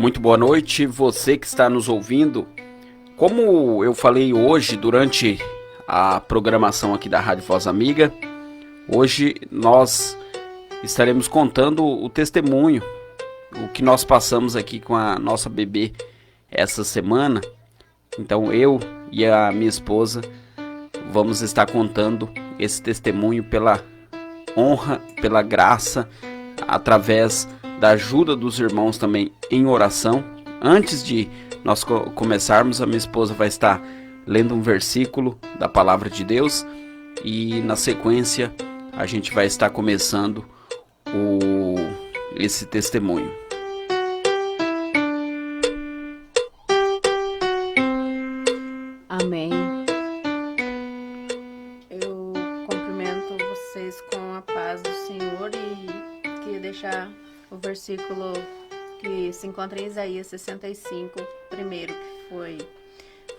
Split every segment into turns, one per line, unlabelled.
Muito boa noite, você que está nos ouvindo. Como eu falei hoje durante a programação aqui da Rádio Voz Amiga, hoje nós estaremos contando o testemunho, o que nós passamos aqui com a nossa bebê essa semana. Então eu e a minha esposa vamos estar contando esse testemunho pela honra, pela graça, através da ajuda dos irmãos também em oração. Antes de nós começarmos, a minha esposa vai estar lendo um versículo da palavra de Deus e na sequência a gente vai estar começando esse testemunho.
Amém. Eu cumprimento vocês com a paz do Senhor e queria deixar o versículo que se encontra em Isaías 65, primeiro, que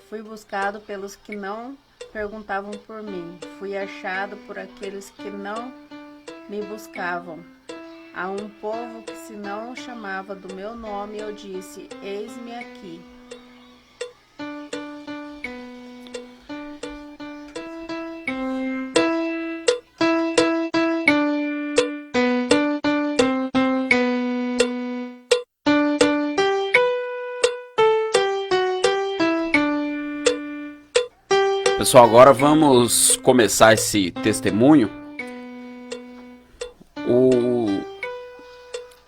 fui buscado pelos que não perguntavam por mim, fui achado por aqueles que não me buscavam. A um povo que se não chamava do meu nome, eu disse, eis-me aqui.
Pessoal, agora vamos começar esse testemunho. O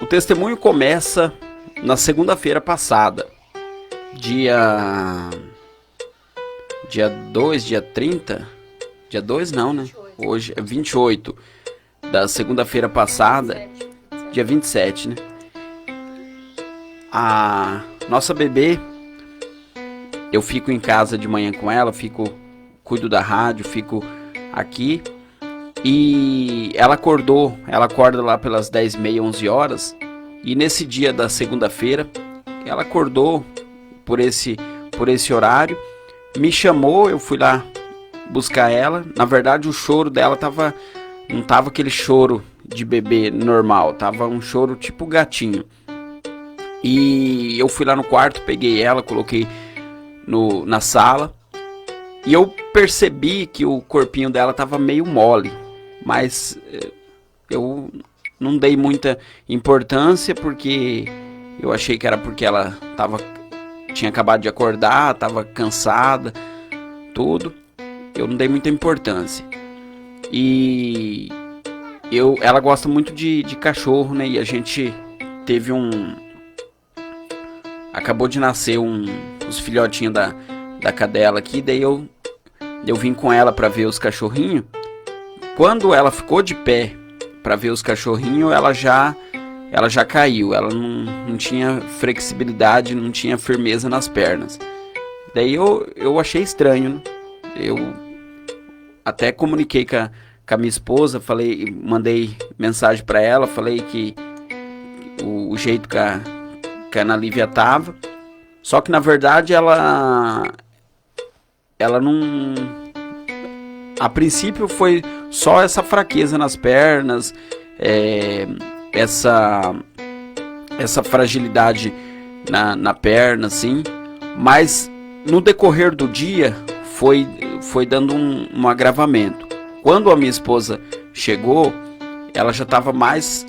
testemunho começa na segunda-feira passada, dia 2, dia 30, dia 2 não, né? Hoje é 28 da segunda-feira passada, dia 27, né? A nossa bebê, eu fico em casa de manhã com ela, cuido da rádio, fico aqui e ela acorda lá pelas 10h30, 11 horas e nesse dia da segunda-feira ela acordou por esse horário, me chamou, eu fui lá buscar ela. Na verdade o choro dela não tava aquele choro de bebê normal, tava um choro tipo gatinho, e eu fui lá no quarto, peguei ela, coloquei na sala. E eu percebi que o corpinho dela estava meio mole, mas eu não dei muita importância porque eu achei que era porque ela tinha acabado de acordar, estava cansada, tudo. Eu não dei muita importância. E ela gosta muito de cachorro, né? E a gente teve acabou de nascer os filhotinhos da cadela aqui, daí eu vim com ela para ver os cachorrinhos. Quando ela ficou de pé para ver os cachorrinhos, ela já caiu, ela não tinha flexibilidade, não tinha firmeza nas pernas. Daí eu achei estranho, né? Eu até comuniquei com a minha esposa, mandei mensagem para ela, falei que o jeito que a Ana Lívia tava, só que na verdade ela não... A princípio foi só essa fraqueza nas pernas, essa fragilidade na perna, assim. Mas no decorrer do dia foi dando um agravamento. Quando a minha esposa chegou, ela já estava mais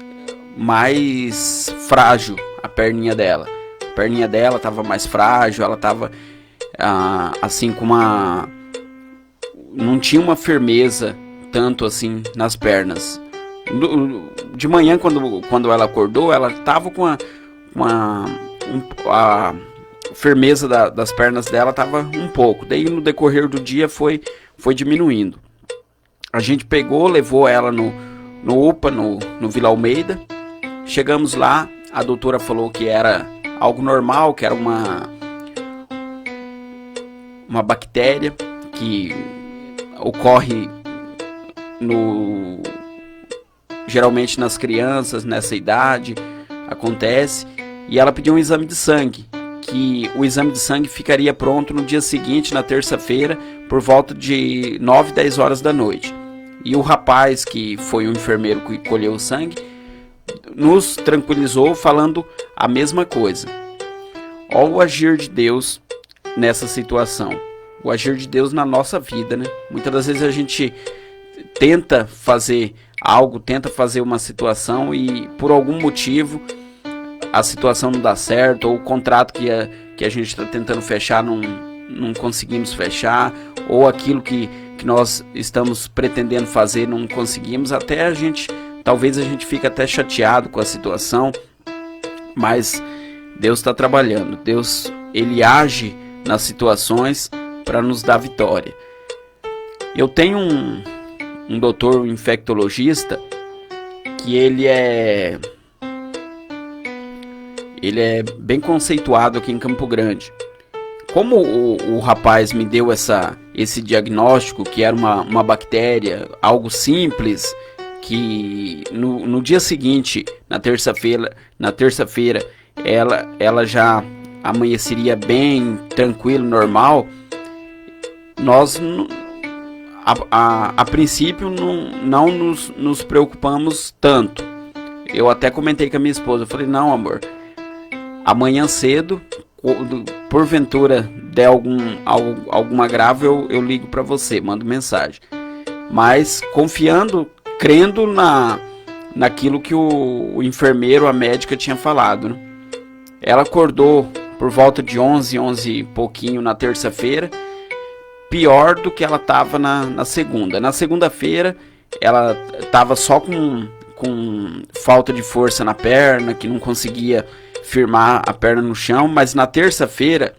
frágil, a perninha dela. A perninha dela estava mais frágil, ela estava... assim, não tinha uma firmeza tanto assim nas pernas. De manhã, quando ela acordou, ela estava com a firmeza das pernas dela estava um pouco. Daí no decorrer do dia foi diminuindo. A gente levou ela no UPA, no Vila Almeida. Chegamos lá, a doutora falou que era algo normal, que era uma bactéria que ocorre geralmente nas crianças, nessa idade, acontece. E ela pediu um exame de sangue, que o exame de sangue ficaria pronto no dia seguinte, na terça-feira, por volta de 9, 10 horas da noite. E o rapaz, que foi o enfermeiro que colheu o sangue, nos tranquilizou falando a mesma coisa. Olha o agir de Deus nessa situação. O agir de Deus na nossa vida, né? Muitas das vezes a gente tenta fazer algo, tenta fazer uma situação e por algum motivo a situação não dá certo, ou o contrato que a gente está tentando fechar não conseguimos fechar, ou aquilo que nós estamos pretendendo fazer não conseguimos, talvez a gente fique até chateado com a situação, mas Deus está trabalhando, Deus ele age nas situações para nos dar vitória. Eu tenho um doutor infectologista que ele é bem conceituado aqui em Campo Grande. Como o rapaz me deu esse diagnóstico, que era uma bactéria, algo simples, que no dia seguinte, na terça-feira, ela já amanheceria bem, tranquilo, normal, nós a princípio não nos preocupamos tanto. Eu até comentei com a minha esposa, eu falei, não amor, amanhã cedo, porventura der algum agravo, eu ligo para você, mando mensagem. Mas confiando, crendo naquilo que o enfermeiro, a médica tinha falado, né? Ela acordou por volta de 11 e pouquinho na terça-feira, pior do que ela estava na segunda. Na segunda-feira, ela estava só com falta de força na perna, que não conseguia firmar a perna no chão, mas na terça-feira,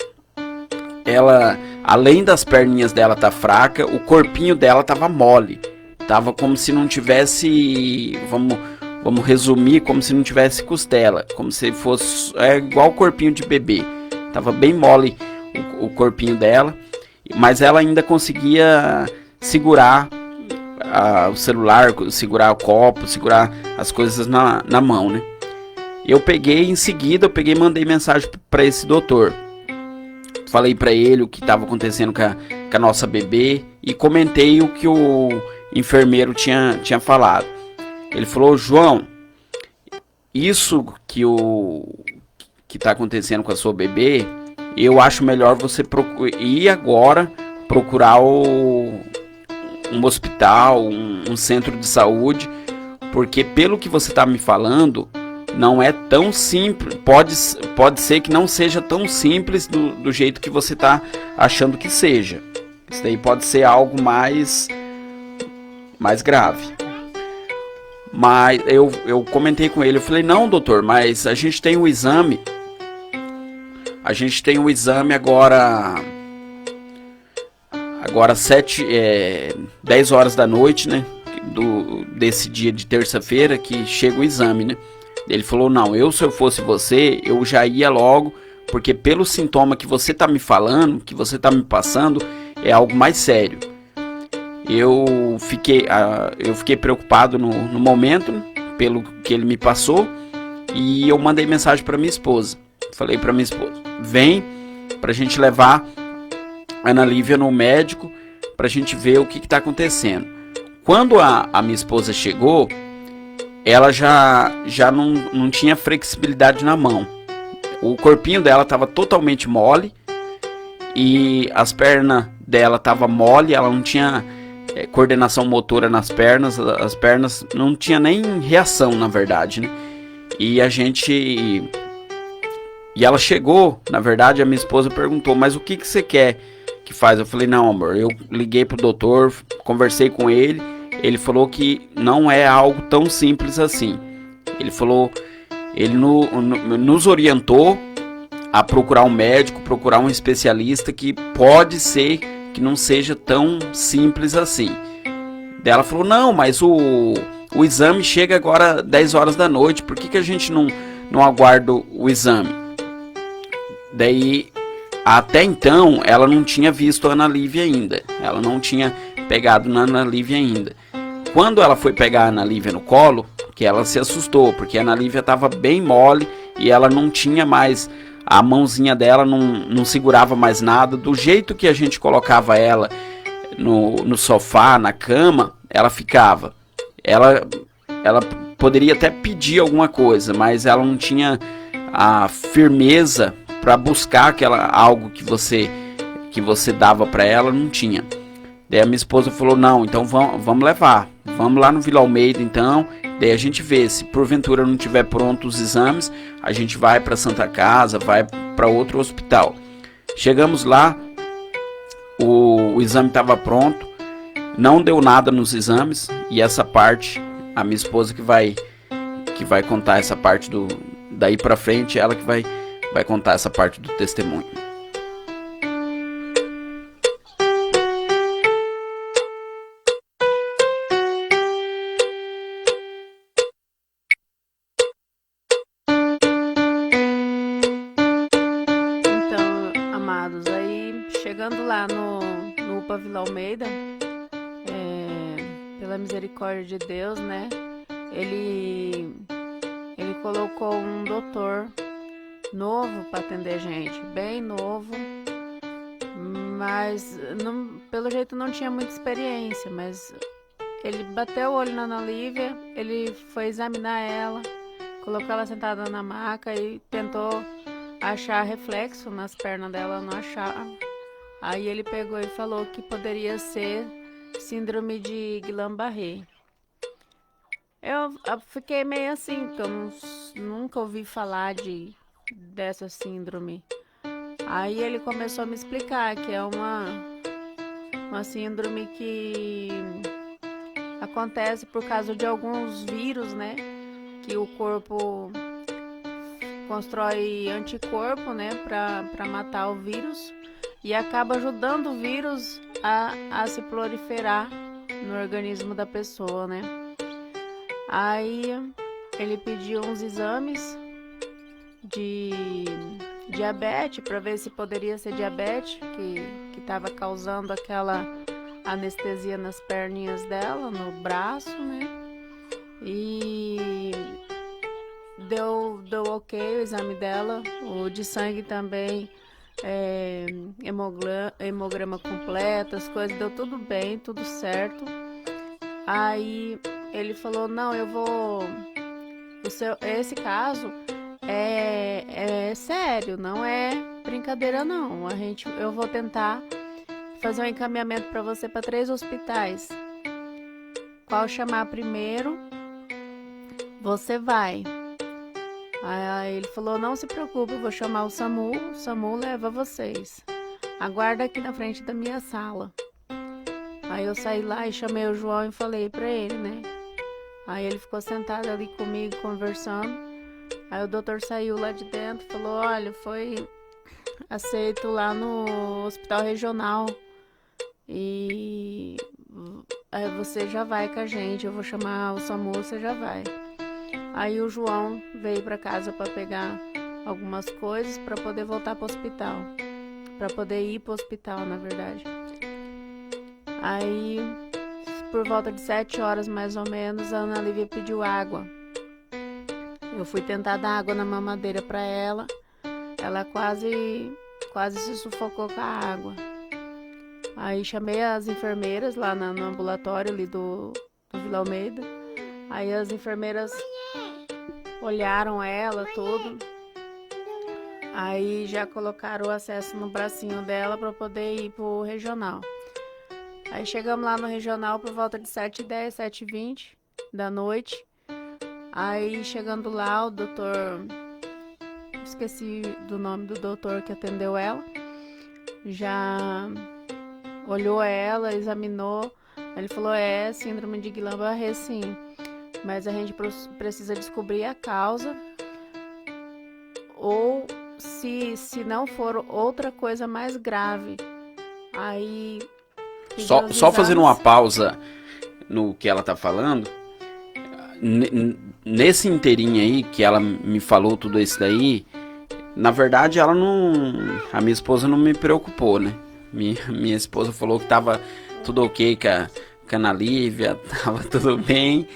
ela, além das perninhas dela estar fraca, o corpinho dela estava mole. Tava como se não tivesse, vamos resumir, como se não tivesse costela, como se fosse igual o corpinho de bebê. Tava bem mole o corpinho dela, mas ela ainda conseguia segurar o celular, segurar o copo, segurar as coisas na mão, né? Em seguida e mandei mensagem para esse doutor. Falei para ele o que estava acontecendo com a nossa bebê e comentei o que o enfermeiro tinha falado. Ele falou, João, isso que está acontecendo com a sua bebê, eu acho melhor você ir agora procurar um hospital, um centro de saúde, porque pelo que você está me falando, não é tão simples, pode ser que não seja tão simples do jeito que você está achando que seja. Isso daí pode ser algo mais grave. Mas eu comentei com ele, eu falei, não doutor, mas a gente tem um exame agora 10 horas da noite, né, desse dia de terça-feira que chega o exame, né. Ele falou, não, se eu fosse você, eu já ia logo, porque pelo sintoma que você tá me falando, que você tá me passando, é algo mais sério. Eu fiquei preocupado no momento, né, pelo que ele me passou, e eu mandei mensagem para minha esposa. Falei para minha esposa, vem pra gente levar a Ana Lívia no médico, pra gente ver o que tá acontecendo. Quando a minha esposa chegou, ela já não tinha flexibilidade na mão. O corpinho dela estava totalmente mole e as pernas dela estavam mole, ela não tinha coordenação motora nas pernas, as pernas não tinha nem reação, na verdade, né? E ela chegou, na verdade, a minha esposa perguntou, mas o que você quer que faz? Eu falei, não amor, eu liguei pro doutor, conversei com ele, ele falou que não é algo tão simples assim. Ele falou, ele nos orientou a procurar um médico, procurar um especialista, que pode ser que não seja tão simples assim. Daí ela falou, não, mas o exame chega agora 10 horas da noite, por que a gente não aguarda o exame? Daí, até então, ela não tinha visto a Ana Lívia ainda, ela não tinha pegado na Ana Lívia ainda. Quando ela foi pegar a Ana Lívia no colo, que ela se assustou, porque a Ana Lívia estava bem mole e ela não tinha mais, a mãozinha dela não segurava mais nada. Do jeito que a gente colocava ela no sofá, na cama, ela ficava. Ela poderia até pedir alguma coisa, mas ela não tinha a firmeza para buscar algo que você dava para ela, não tinha. Daí a minha esposa falou, não, então vamos levar, vamos lá no Vila Almeida então, daí a gente vê, se porventura não tiver pronto os exames, a gente vai para Santa Casa, vai para outro hospital. Chegamos lá, o exame estava pronto, não deu nada nos exames, e essa parte, a minha esposa que vai contar essa parte daí para frente, ela que vai contar essa parte do testemunho.
Chegando lá no UPA Vila Almeida, pela misericórdia de Deus, né? Ele colocou um doutor novo para atender a gente, bem novo, mas pelo jeito não tinha muita experiência, mas ele bateu o olho na Ana Lívia, ele foi examinar ela, colocou ela sentada na maca e tentou achar reflexo nas pernas dela, não achava. Aí ele pegou e falou que poderia ser síndrome de Guillain-Barré. Eu fiquei meio assim, porque eu nunca ouvi falar dessa síndrome. Aí ele começou a me explicar que é uma síndrome que acontece por causa de alguns vírus, né? Que o corpo constrói anticorpo, né? Para matar o vírus. E acaba ajudando o vírus a se proliferar no organismo da pessoa, né? Aí ele pediu uns exames de diabetes para ver se poderia ser diabetes que estava causando aquela anestesia nas perninhas dela, no braço, né? E deu ok o exame dela, o de sangue também. Hemograma completo, as coisas, deu tudo bem, tudo certo. Aí ele falou, não, esse caso é sério, não é brincadeira não, eu vou tentar fazer um encaminhamento para você para 3 hospitais, qual chamar primeiro, você vai. Aí ele falou, não se preocupe, eu vou chamar o SAMU leva vocês. Aguarda aqui na frente da minha sala. Aí eu saí lá e chamei o João e falei pra ele, né? Aí ele ficou sentado ali comigo, conversando. Aí o doutor saiu lá de dentro e falou, olha, foi aceito lá no hospital regional. E aí você já vai com a gente, eu vou chamar o SAMU, você já vai. Aí o João veio para casa para pegar algumas coisas para poder voltar para o hospital. Para poder ir para o hospital, na verdade. Aí, por volta de 7 horas mais ou menos, a Ana Lívia pediu água. Eu fui tentar dar água na mamadeira para ela. Ela quase se sufocou com a água. Aí chamei as enfermeiras lá no ambulatório ali do Vila Almeida. Aí as enfermeiras olharam ela, tudo. Aí já colocaram o acesso no bracinho dela para poder ir pro regional. Aí chegamos lá no regional por volta de 7h10, 7h20 da noite. Aí chegando lá, o doutor... Esqueci do nome do doutor que atendeu ela. Já olhou ela, examinou. Ele falou, síndrome de Guillain-Barré, sim. Mas a gente precisa descobrir a causa, ou se não for outra coisa mais grave. Aí
só fazendo uma pausa no que ela tá falando, nesse inteirinho aí que ela me falou tudo isso daí, na verdade a minha esposa não me preocupou, né? Minha esposa falou que tava tudo ok com a Ana Lívia, tava tudo bem.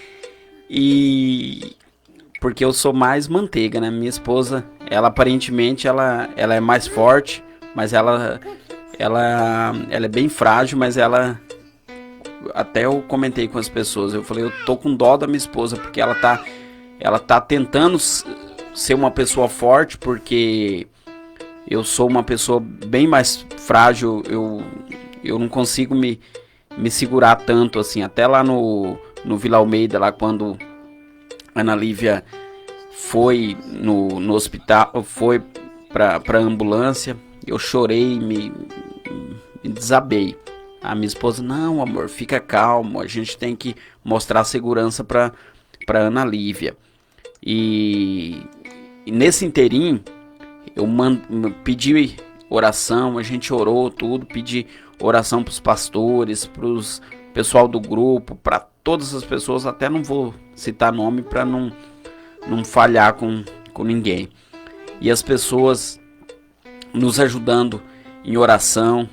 E porque eu sou mais manteiga, né? Minha esposa, ela aparentemente ela é mais forte, mas ela é bem frágil, mas até eu comentei com as pessoas, eu falei, eu tô com dó da minha esposa, porque ela tá tentando ser uma pessoa forte, porque eu sou uma pessoa bem mais frágil, eu não consigo me segurar tanto assim. Até lá no Vila Almeida, lá quando a Ana Lívia foi no hospital, foi pra ambulância, eu chorei, me desabei. A minha esposa, não, amor, fica calmo, a gente tem que mostrar segurança pra Ana Lívia. E nesse interim, eu pedi oração, a gente orou tudo, pedi oração pros pastores, pros pessoal do grupo, para todas as pessoas, até não vou citar nome para não falhar com ninguém. E as pessoas nos ajudando em oração,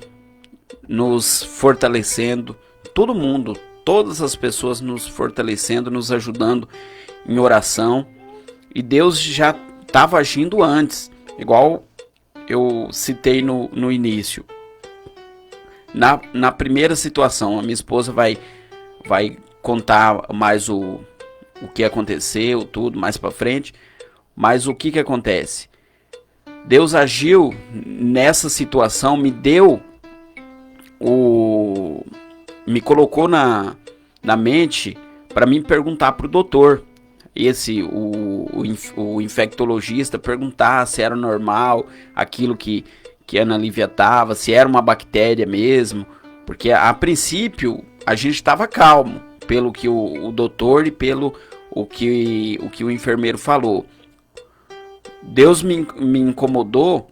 nos fortalecendo, todo mundo, todas as pessoas nos fortalecendo, nos ajudando em oração. E Deus já estava agindo antes, igual eu citei no início. Na primeira situação, a minha esposa vai contar mais o que aconteceu, tudo mais para frente. Mas o que acontece? Deus agiu nessa situação, me colocou na mente para mim perguntar para o doutor, o infectologista, perguntar se era normal aquilo que a Ana Lívia estava, se era uma bactéria mesmo, porque a princípio a gente estava calmo, pelo que o doutor e pelo o que o enfermeiro falou. Deus me incomodou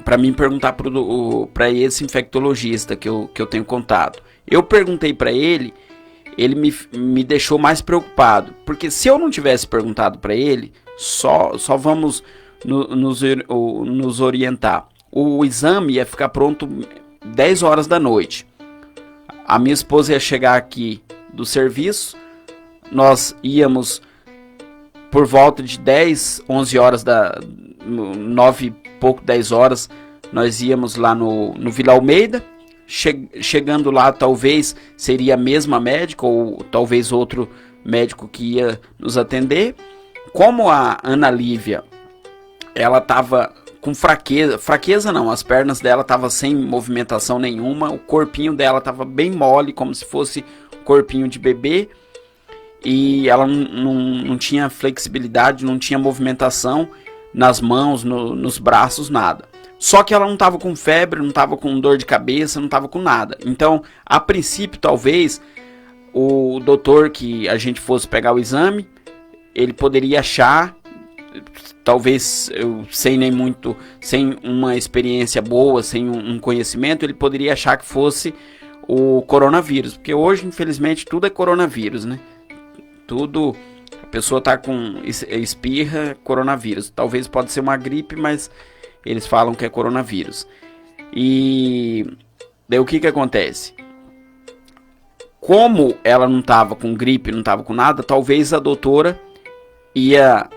para mim perguntar para esse infectologista que eu tenho contato. Eu perguntei para ele me deixou mais preocupado, porque se eu não tivesse perguntado para ele, só vamos nos orientar. O exame ia ficar pronto 10 horas da noite. A minha esposa ia chegar aqui do serviço, nós íamos por volta de 10, 11 horas, 9 e pouco, 10 horas, nós íamos lá no Vila Almeida. Chegando lá, talvez seria a mesma médica ou talvez outro médico que ia nos atender. Como a Ana Lívia, ela estava com fraqueza não, as pernas dela estavam sem movimentação nenhuma, o corpinho dela estava bem mole, como se fosse corpinho de bebê, e ela não tinha flexibilidade, não tinha movimentação nas mãos, nos braços, nada. Só que ela não estava com febre, não estava com dor de cabeça, não estava com nada. Então, a princípio, talvez, o doutor que a gente fosse pegar o exame, ele poderia achar, talvez sem uma experiência boa, sem um conhecimento, ele poderia achar que fosse o coronavírus. Porque hoje, infelizmente, tudo é coronavírus, né? Tudo, a pessoa está com espirra, coronavírus. Talvez pode ser uma gripe, mas eles falam que é coronavírus. E daí o que acontece? Como ela não estava com gripe, não estava com nada, talvez a doutora ia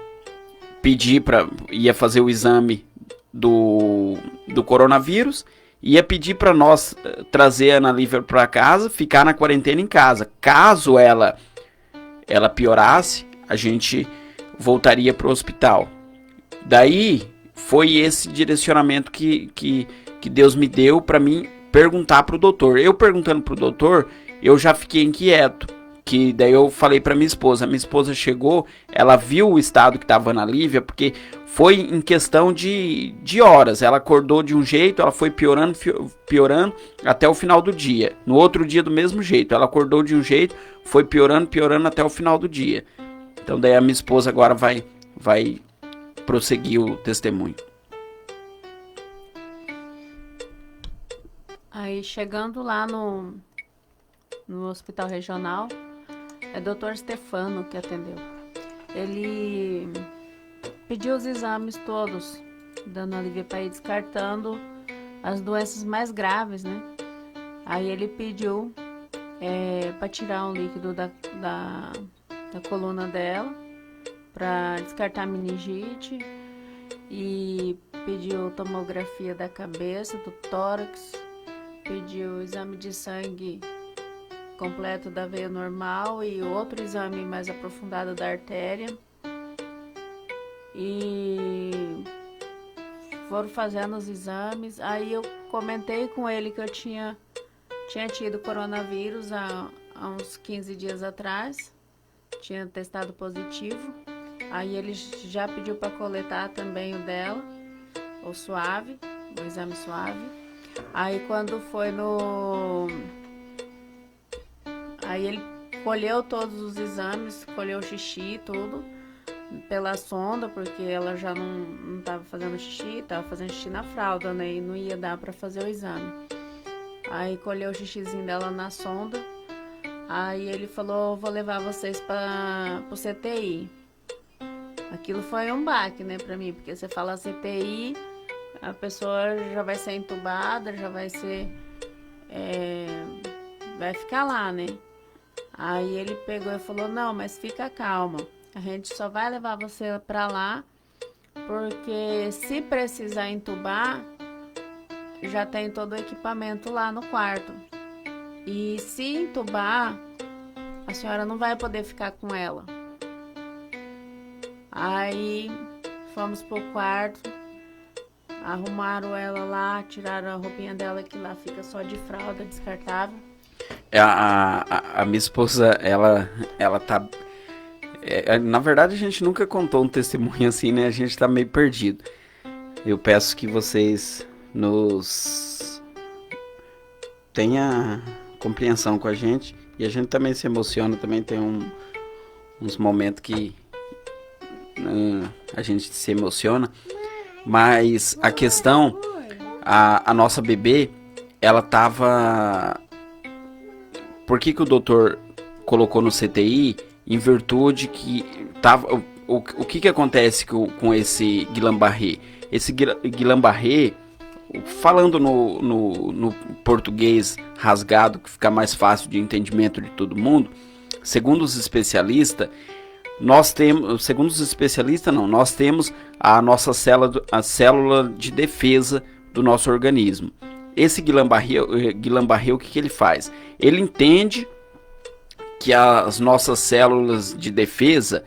fazer o exame do coronavírus, ia pedir para nós trazer a Ana Lívia para casa, ficar na quarentena em casa. Caso ela piorasse, a gente voltaria para o hospital. Daí foi esse direcionamento que Deus me deu para mim perguntar para o doutor. Eu perguntando para o doutor, eu já fiquei inquieto. Que daí eu falei para minha esposa chegou, ela viu o estado que estava a Ana Lívia, porque foi em questão de horas. Ela acordou de um jeito, ela foi piorando até o final do dia. No outro dia do mesmo jeito, ela acordou de um jeito, foi piorando até o final do dia. Então daí a minha esposa agora vai prosseguir o testemunho.
Aí chegando lá no hospital regional, é o Dr. Stefano que atendeu. Ele pediu os exames todos, dando alívio para ir descartando as doenças mais graves, né? Aí ele pediu para tirar um líquido da coluna dela, para descartar meningite, e pediu tomografia da cabeça, do tórax, pediu exame de sangue completo da veia normal e outro exame mais aprofundado da artéria. E foram fazendo os exames. Aí eu comentei com ele que eu tinha tido coronavírus há uns 15 dias atrás. Tinha testado positivo. Aí ele já pediu para coletar também o dela, o suave, o exame suave. Aí quando foi Aí ele colheu todos os exames, colheu o xixi, tudo, pela sonda, porque ela já não tava fazendo xixi, tava fazendo xixi na fralda, né? E não ia dar pra fazer o exame. Aí colheu o xixizinho dela na sonda. Aí ele falou, vou levar vocês pro CTI. Aquilo foi um baque, né, pra mim, porque você fala CTI, a pessoa já vai ser entubada, já vai ser... vai ficar lá, né? Aí ele pegou e falou, não, mas fica calma, a gente só vai levar você pra lá, porque se precisar entubar, já tem todo o equipamento lá no quarto. E se entubar, a senhora não vai poder ficar com ela. Aí fomos pro quarto, arrumaram ela lá, tiraram a roupinha dela, que lá fica só de fralda, descartável.
A minha esposa, ela tá... na verdade, a gente nunca contou um testemunho assim, né? A gente tá meio perdido. Eu peço que vocês tenha compreensão com a gente. E a gente também se emociona, também tem uns momentos que a gente se emociona. Mas a questão, a nossa bebê, ela tava... Por que o doutor colocou no CTI? Em virtude que tava... O que acontece com esse Guillain-Barré? Esse Guillain-Barré, falando no português rasgado, que fica mais fácil de entendimento de todo mundo, segundo os especialistas, nós temos a nossa célula de defesa do nosso organismo. Esse Guillain-Barré, o que ele faz? Ele entende que as nossas células de defesa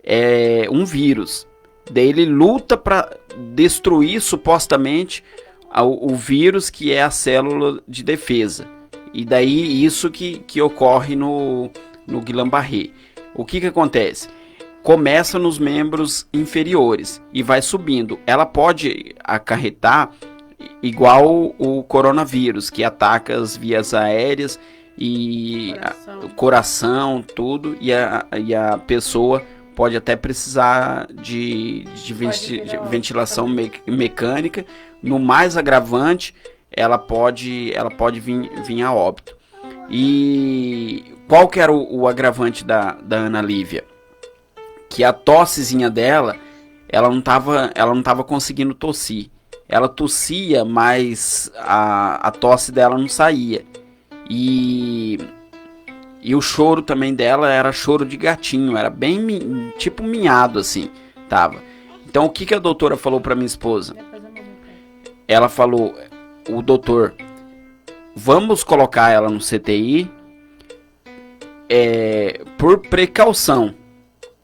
é um vírus. Daí ele luta para destruir supostamente o vírus que é a célula de defesa. E daí isso que ocorre no Guillain-Barré. O que acontece? Começa nos membros inferiores e vai subindo. Ela pode acarretar igual o coronavírus, que ataca as vias aéreas e o coração, tudo, e a pessoa pode até precisar de ventilação mecânica. No mais agravante, ela pode vir a óbito. E qual que era o agravante da Ana Lívia? Que a tossezinha dela, ela não tava conseguindo tossir. Ela tossia, mas a tosse dela não saía. E o choro também dela era choro de gatinho, era bem tipo miado assim, tava. Então o que a doutora falou para minha esposa? Ela falou, o doutor, vamos colocar ela no CTI por precaução.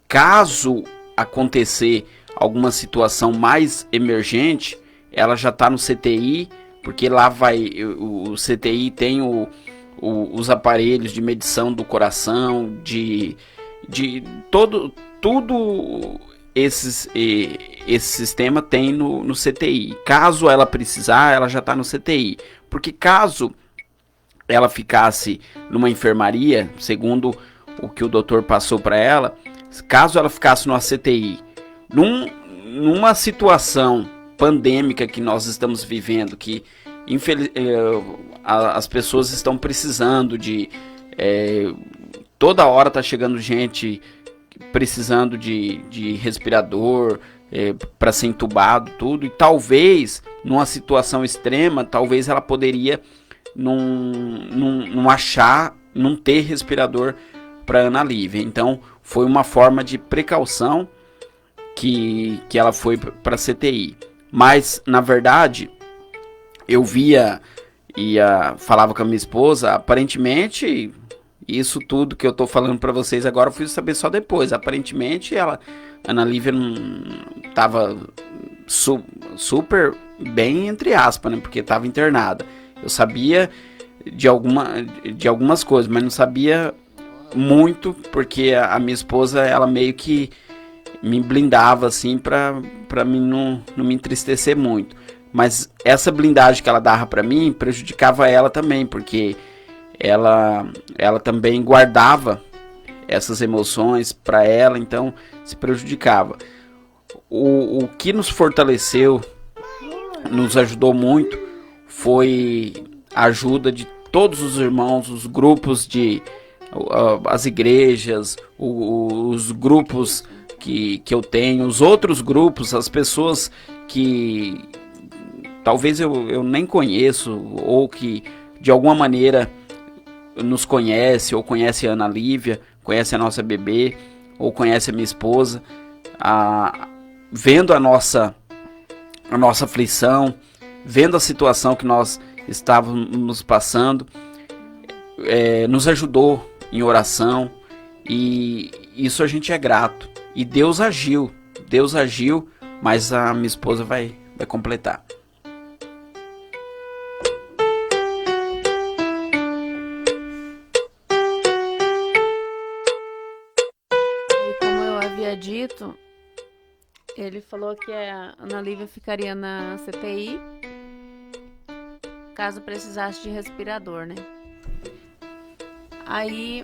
Caso acontecer alguma situação mais emergente, ela já está no CTI, porque lá o CTI tem os aparelhos de medição do coração, de tudo esse sistema tem no CTI. Caso ela precisar, ela já está no CTI. Porque caso ela ficasse numa enfermaria, segundo o que o doutor passou para ela, caso ela ficasse numa CTI, numa situação pandêmica que nós estamos vivendo, que as pessoas estão precisando de... toda hora está chegando gente precisando de respirador para ser entubado, tudo, e talvez numa situação extrema, talvez ela poderia não ter respirador para Ana Lívia. Então foi uma forma de precaução que ela foi para a CTI. Mas na verdade eu via falava com a minha esposa, aparentemente isso tudo que eu tô falando para vocês agora eu fui saber só depois. Aparentemente Ana Lívia não tava super bem, entre aspas, né? Porque estava internada. Eu sabia de algumas coisas, mas não sabia muito, porque a minha esposa, ela meio que me blindava, assim, pra mim não me entristecer muito. Mas essa blindagem que ela dava pra mim prejudicava ela também, porque ela também guardava essas emoções pra ela, então se prejudicava. O que nos fortaleceu, nos ajudou muito, foi a ajuda de todos os irmãos, os grupos as igrejas, os grupos que eu tenho, os outros grupos, as pessoas que talvez eu nem conheço, ou que de alguma maneira nos conhece, ou conhece a Ana Lívia, conhece a nossa bebê, ou conhece a minha esposa, vendo a nossa aflição, vendo a situação que nós estávamos passando, nos ajudou em oração, e isso a gente é grato. E Deus agiu, mas a minha esposa vai completar.
E como eu havia dito, ele falou que a Ana Lívia ficaria na CTI caso precisasse de respirador, né? Aí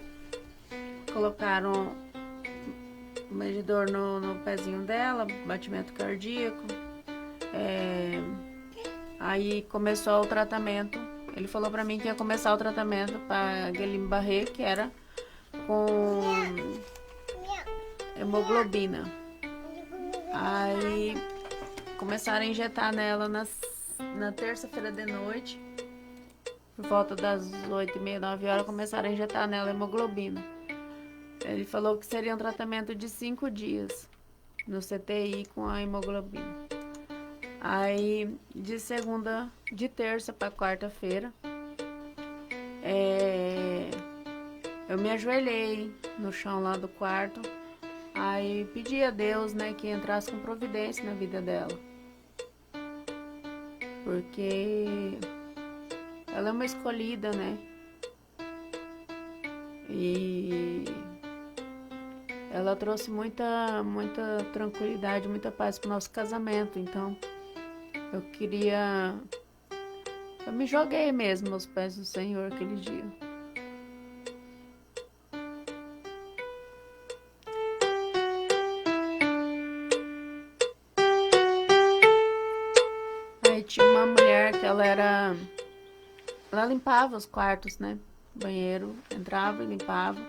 colocaram o medidor no pezinho dela, batimento cardíaco. Aí começou o tratamento. Ele falou pra mim que ia começar o tratamento para Guillain-Barré, que era com hemoglobina. Aí começaram a injetar nela na terça-feira de noite, por volta das 8h30, 9h, começaram a injetar nela hemoglobina. Ele falou que seria um tratamento de 5 dias no CTI com a hemoglobina. Aí de terça para quarta-feira, eu me ajoelhei no chão lá do quarto. Aí pedi a Deus, né, que entrasse com providência na vida dela. Porque ela é uma escolhida, né? E ela trouxe muita tranquilidade, muita paz pro nosso casamento. Então, eu me joguei mesmo aos pés do Senhor aquele dia. Aí tinha uma mulher que ela limpava os quartos, né? Banheiro, entrava e limpava.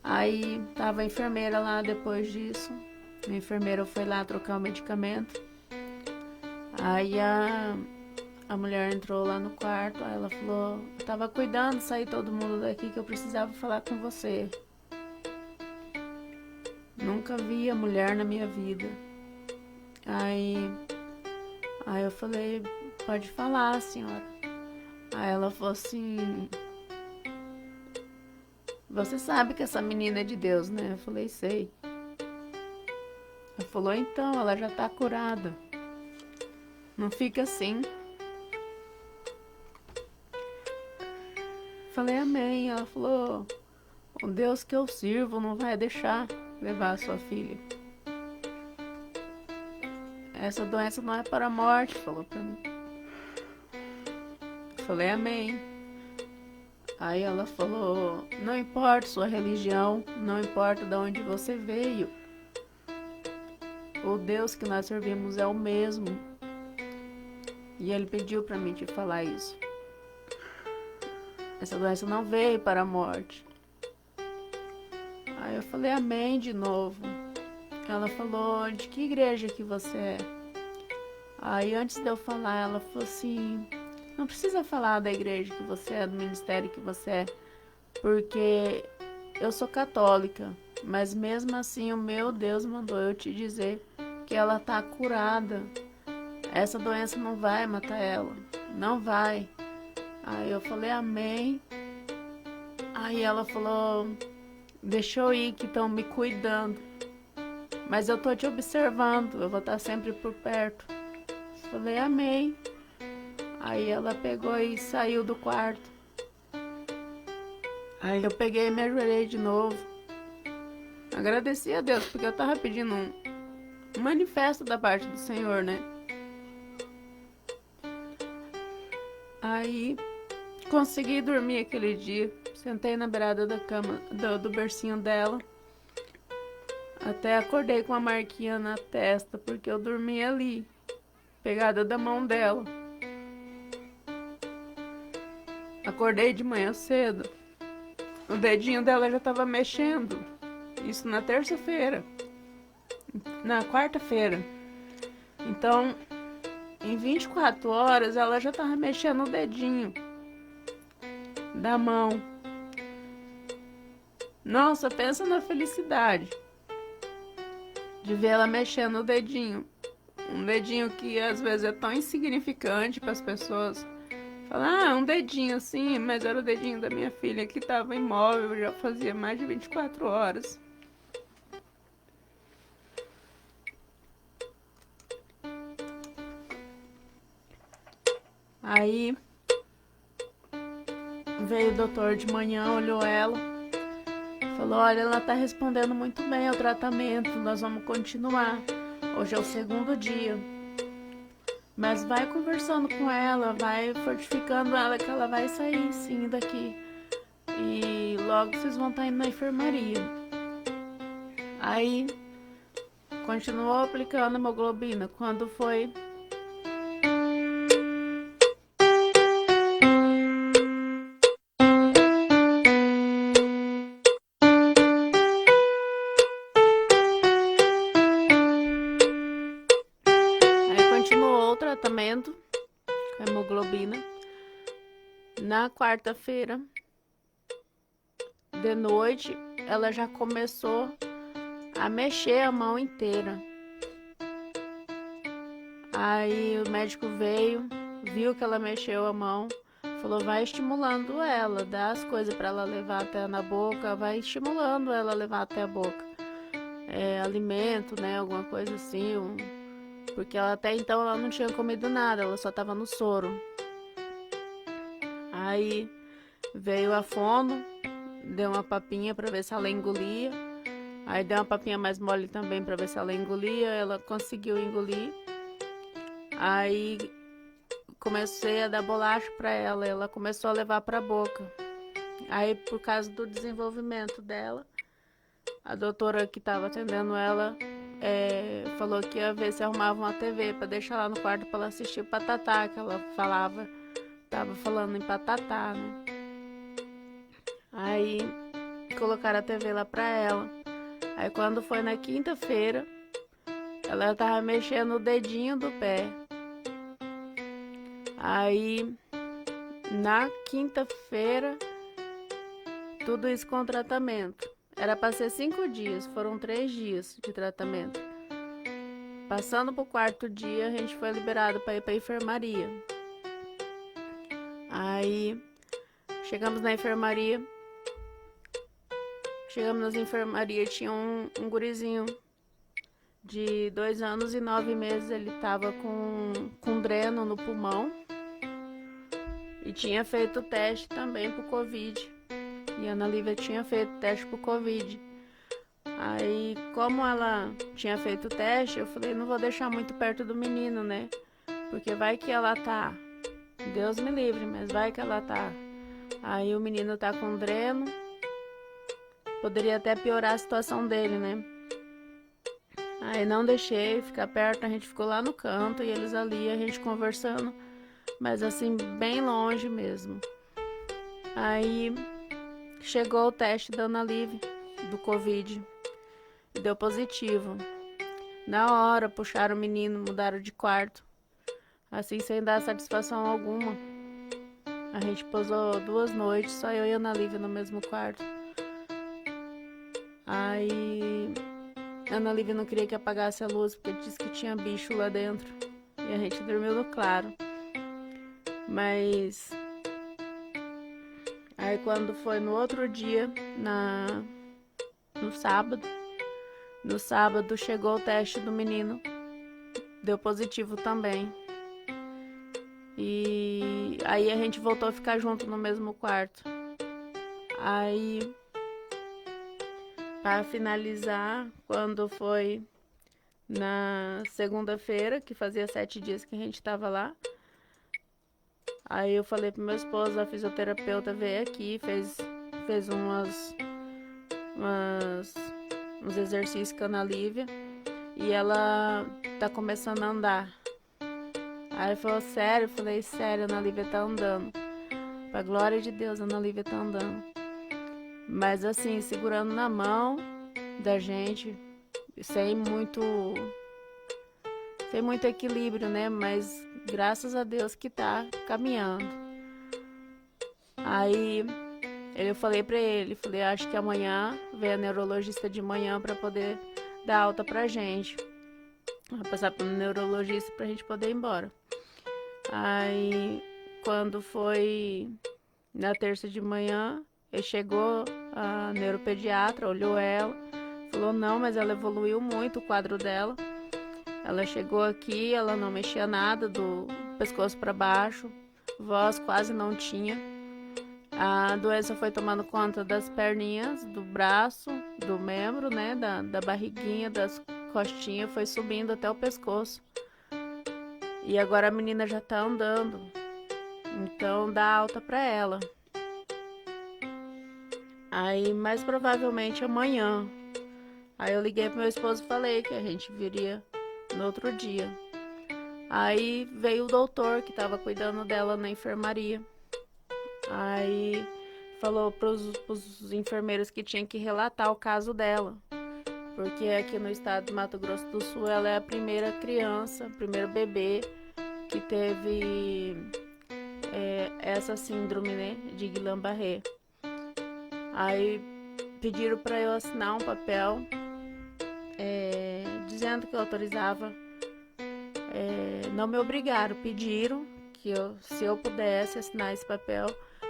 Aí tava a enfermeira lá depois disso. A enfermeira foi lá trocar o medicamento. Aí a mulher entrou lá no quarto. Aí ela falou: eu tava cuidando, sair todo mundo daqui, que eu precisava falar com você. Nunca vi a mulher na minha vida. Aí eu falei: pode falar, senhora. Aí ela falou assim: você sabe que essa menina é de Deus, né? Eu falei: sei. Ela falou: então, ela já tá curada. Não fica assim. Eu falei: amém. Ela falou: o Deus que eu sirvo não vai deixar levar a sua filha. Essa doença não é para a morte, falou pra mim. Eu falei: amém. Aí ela falou: não importa sua religião, não importa de onde você veio, o Deus que nós servimos é o mesmo. E ele pediu pra mim te falar isso. Essa doença não veio para a morte. Aí eu falei: amém de novo. Ela falou: de que igreja que você é? Aí antes de eu falar, ela falou assim: não precisa falar da igreja que você é, do ministério que você é, porque eu sou católica, mas mesmo assim o meu Deus mandou eu te dizer que ela tá curada. Essa doença não vai matar ela, não vai. Aí eu falei: amém. Aí ela falou: deixa eu ir que estão me cuidando. mas eu tô te observando, eu vou estar sempre por perto. Falei, amém. Aí ela pegou e saiu do quarto. Aí eu peguei e me ajoelhei de novo. Agradeci a Deus, porque eu tava pedindo um manifesto da parte do Senhor, né? Aí consegui dormir aquele dia. Sentei na beirada da cama, do bercinho dela. Até acordei com uma marquinha na testa, porque eu dormi ali, pegada da mão dela. Acordei de manhã cedo. O dedinho dela já tava mexendo. Isso na terça-feira. Na quarta-feira. Então, em 24 horas, ela já tava mexendo o dedinho da mão. Nossa, pensa na felicidade de ver ela mexendo o dedinho. Um dedinho que às vezes é tão insignificante para as pessoas. Falar, um dedinho assim, mas era o dedinho da minha filha que estava imóvel já fazia mais de 24 horas. Aí veio o doutor de manhã, olhou ela, falou, olha, ela tá respondendo muito bem ao tratamento, nós vamos continuar. Hoje é o segundo dia. Mas vai conversando com ela, vai fortificando ela que ela vai sair sim daqui. E logo vocês vão estar indo na enfermaria. Aí continuou aplicando hemoglobina. Quando foi continuou o tratamento com a hemoglobina. Na quarta-feira, de noite, ela já começou a mexer a mão inteira. Aí o médico veio, viu que ela mexeu a mão, falou, vai estimulando ela, dá as coisas para ela levar até na boca, vai estimulando ela a levar até a boca. Alimento, né, alguma coisa assim, porque ela até então ela não tinha comido nada, ela só tava no soro. Aí veio a fono, deu uma papinha para ver se ela engolia. Aí deu uma papinha mais mole também para ver se ela engolia. Ela conseguiu engolir. Aí comecei a dar bolacha para ela. Ela começou a levar para a boca. Aí por causa do desenvolvimento dela, a doutora que estava atendendo ela falou que ia ver se arrumava uma TV para deixar lá no quarto para ela assistir o Patatá, que ela tava falando em Patatá, né? Aí colocaram a TV lá pra ela. Aí quando foi na quinta-feira, ela tava mexendo o dedinho do pé. Aí na quinta-feira, tudo isso com tratamento. Era pra ser 5 dias, foram 3 dias de tratamento. Passando pro quarto dia, a gente foi liberado pra ir pra enfermaria. Aí chegamos na enfermaria. Tinha um gurizinho de 2 anos e 9 meses. Ele tava com dreno no pulmão e tinha feito teste também pro Covid. E a Ana Lívia tinha feito teste pro Covid. Aí, como ela tinha feito o teste, eu falei, não vou deixar muito perto do menino, né? Porque vai que ela tá. Deus me livre, mas vai que ela tá. Aí o menino tá com dreno. Poderia até piorar a situação dele, né? Aí não deixei ficar perto, a gente ficou lá no canto e eles ali, a gente conversando, mas assim, bem longe mesmo. Aí chegou o teste da Ana Lívia, do Covid, e deu positivo. Na hora, puxaram o menino, mudaram de quarto, assim, sem dar satisfação alguma. A gente posou 2 noites, só eu e a Ana Lívia no mesmo quarto. Aí a Ana Lívia não queria que apagasse a luz, porque disse que tinha bicho lá dentro. E a gente dormiu no claro. Mas aí quando foi no outro dia, no sábado, No sábado chegou o teste do menino, deu positivo também. E aí a gente voltou a ficar junto no mesmo quarto. Aí, para finalizar, quando foi na segunda-feira, que fazia 7 dias que a gente tava lá, aí eu falei pro meu esposo, a fisioterapeuta veio aqui, fez uns exercícios com a Ana Lívia, e ela tá começando a andar. Aí ele falou, sério? Eu falei, sério, a Ana Lívia tá andando. Pra glória de Deus, a Ana Lívia tá andando. Mas assim, segurando na mão da gente, sem muito equilíbrio, né? Mas graças a Deus que tá caminhando. Aí eu falei pra ele, falei, acho que amanhã vem a neurologista de manhã pra poder dar alta pra gente. Vou passar pro neurologista pra gente poder ir embora. Aí quando foi na terça de manhã, ele chegou, a neuropediatra olhou ela, falou não, mas ela evoluiu muito o quadro dela. Ela chegou aqui, ela não mexia nada do pescoço para baixo, voz quase não tinha. A doença foi tomando conta das perninhas, do braço, do membro, né, da barriguinha, das costinhas, foi subindo até o pescoço. E agora a menina já tá andando, então dá alta para ela. Aí, mais provavelmente amanhã. Aí eu liguei pro meu esposo e falei que a gente viria no outro dia. Aí veio o doutor que tava cuidando dela na enfermaria. Aí falou pros enfermeiros que tinha que relatar o caso dela. Porque aqui no estado de Mato Grosso do Sul ela é a primeira criança, primeiro bebê que teve essa síndrome, né, de Guillain-Barré. Aí pediram para eu assinar um papel dizendo que eu autorizava. Não me obrigaram, pediram que se eu pudesse assinar esse papel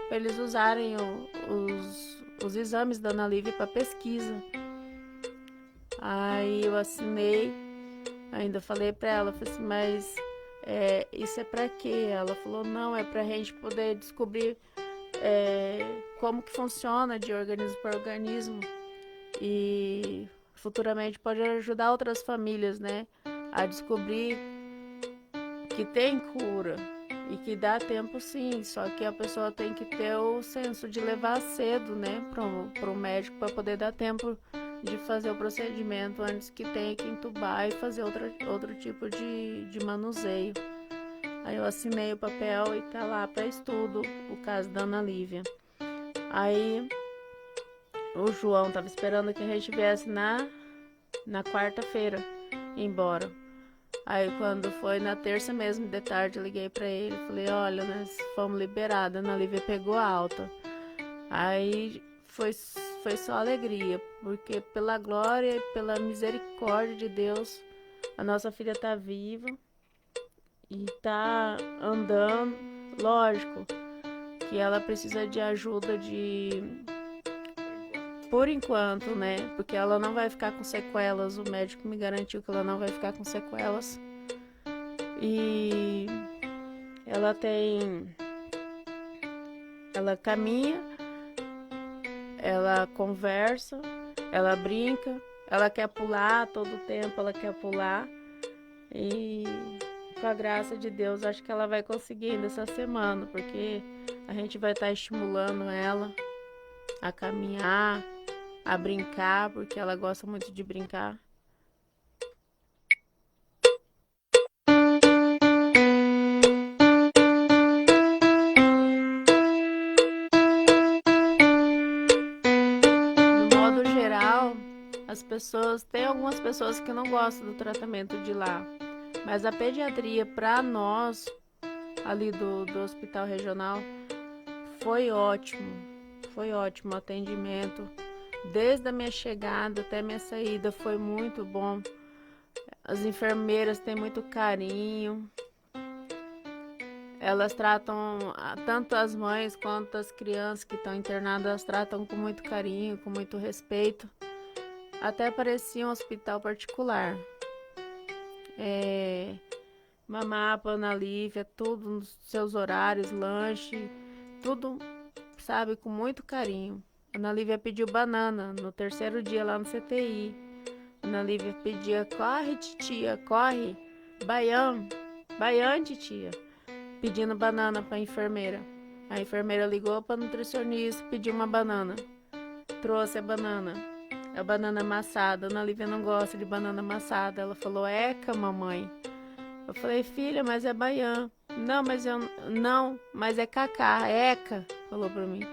para eles usarem os exames da Ana Lívia para pesquisa. Aí eu assinei, ainda falei para ela, falei assim, mas isso é para quê? Ela falou, não, é para a gente poder descobrir como que funciona de organismo para organismo e futuramente pode ajudar outras famílias, né, a descobrir que tem cura e que dá tempo sim, só que a pessoa tem que ter o senso de levar cedo, né, para o médico para poder dar tempo de fazer o procedimento antes que tenha que entubar e fazer outro tipo de manuseio. Aí eu assinei o papel e tá lá para estudo o caso da Ana Lívia. Aí o João tava esperando que a gente viesse na quarta-feira embora. Aí quando foi na terça mesmo de tarde, eu liguei pra ele, falei, olha, nós fomos liberados, a Ana Lívia pegou alta. Aí foi só alegria, porque pela glória e pela misericórdia de Deus, a nossa filha tá viva e tá andando. Lógico que ela precisa de ajuda por enquanto, né? Porque ela não vai ficar com sequelas. O médico me garantiu que ela não vai ficar com sequelas. E ela caminha, ela conversa, ela brinca, ela quer pular todo tempo, ela quer pular. E com a graça de Deus, acho que ela vai conseguir ainda essa semana, porque a gente vai estar estimulando ela a caminhar, a brincar, porque ela gosta muito de brincar. No modo geral, tem algumas pessoas que não gostam do tratamento de lá, mas a pediatria para nós ali do hospital regional foi ótimo o atendimento. Desde a minha chegada até a minha saída foi muito bom. As enfermeiras têm muito carinho. Elas tratam, tanto as mães quanto as crianças que estão internadas, elas tratam com muito carinho, com muito respeito. até parecia um hospital particular. Mamapa, Ana Lívia, tudo nos seus horários, lanche, tudo, sabe, com muito carinho. Ana Lívia pediu banana no terceiro dia lá no CTI. Ana Lívia pedia, corre, titia, corre, baião, baião, titia, pedindo banana para a enfermeira. A enfermeira ligou para a nutricionista, pediu uma banana, trouxe a banana amassada. Ana Lívia não gosta de banana amassada. Ela falou, eca, mamãe. Eu falei, filha, mas é baião. Não, mas é cacá, eca, falou pra mim.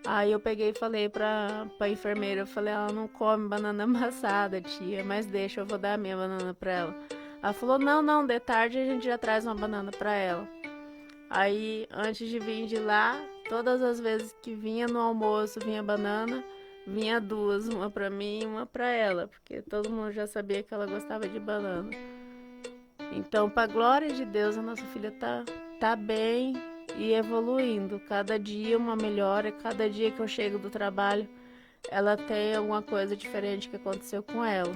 Aí eu peguei e falei pra enfermeira, eu falei, ela não come banana amassada, tia, mas deixa, eu vou dar a minha banana pra ela. Ela falou, não, de tarde a gente já traz uma banana pra ela. Aí, antes de vir de lá, todas as vezes que vinha no almoço, vinha banana, vinha duas, uma pra mim e uma pra ela, porque todo mundo já sabia que ela gostava de banana. Então, para a glória de Deus, a nossa filha tá bem e evoluindo. Cada dia uma melhora, cada dia que eu chego do trabalho, ela tem alguma coisa diferente que aconteceu com ela.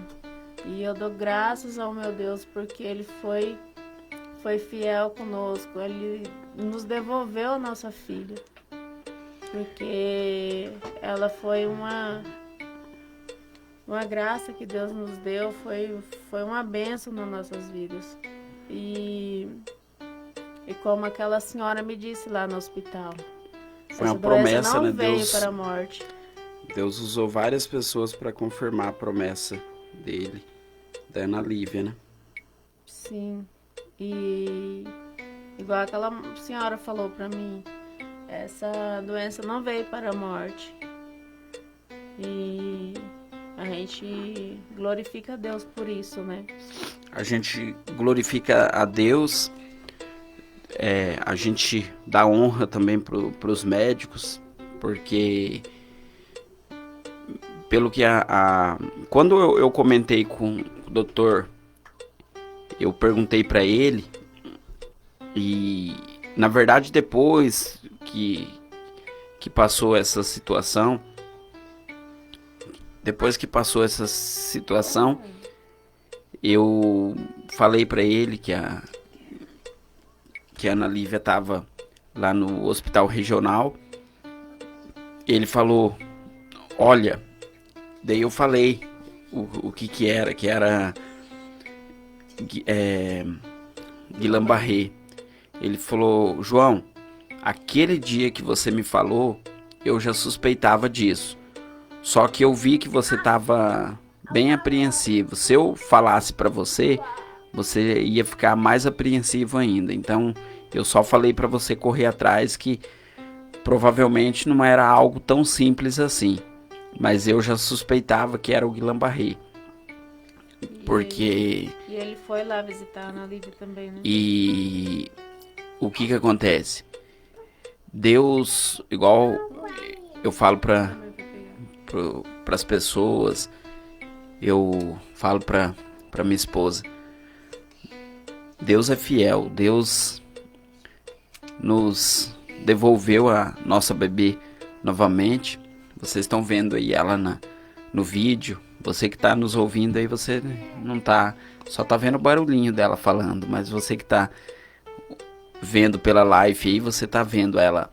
E eu dou graças ao meu Deus, porque Ele foi fiel conosco, Ele nos devolveu a nossa filha. Porque ela foi uma graça que Deus nos deu, foi uma bênção nas nossas vidas. E como aquela senhora me disse lá no hospital,
foi uma promessa,
não
né?
veio
Deus,
para a morte.
Deus usou várias pessoas para confirmar a promessa dele, da Ana Lívia, né?
Sim, e igual aquela senhora falou para mim, essa doença não veio para a morte. E a gente glorifica a Deus por isso, né?
A gente glorifica a Deus, a gente dá honra também para os médicos, porque pelo que quando eu comentei com o doutor, eu perguntei para ele, e na verdade depois que passou essa situação, eu falei para ele que a Ana Lívia estava lá no hospital regional. Ele falou, olha, daí eu falei o que era Guillain-Barré. Ele falou, João, aquele dia que você me falou, eu já suspeitava disso. Só que eu vi que você estava bem apreensivo. Se eu falasse para você, você ia ficar mais apreensivo ainda. Então, eu só falei para você correr atrás, que provavelmente não era algo tão simples assim. Mas eu já suspeitava que era o Guillain-Barré. Porque...
E ele foi lá visitar a Ana Lívia também, né?
E o que acontece? Deus, igual eu falo para as pessoas, eu falo para minha esposa, Deus é fiel, Deus nos devolveu a nossa bebê novamente. Vocês estão vendo aí ela no vídeo. Você que está nos ouvindo aí, você não tá, só tá vendo o barulhinho dela falando, mas você que tá vendo pela live aí, você tá vendo ela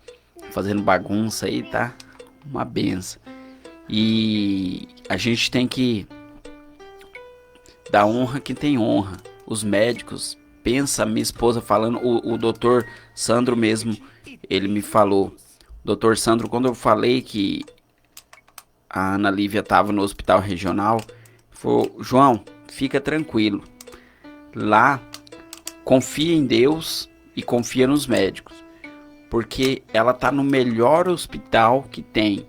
fazendo bagunça aí, tá? Uma benção. E a gente tem que dar honra quem tem honra. Os médicos, pensa, minha esposa falando, o doutor Sandro mesmo, ele me falou, doutor Sandro, quando eu falei que a Ana Lívia estava no hospital regional, falou, João, fica tranquilo, lá confia em Deus e confia nos médicos, porque ela tá no melhor hospital que tem.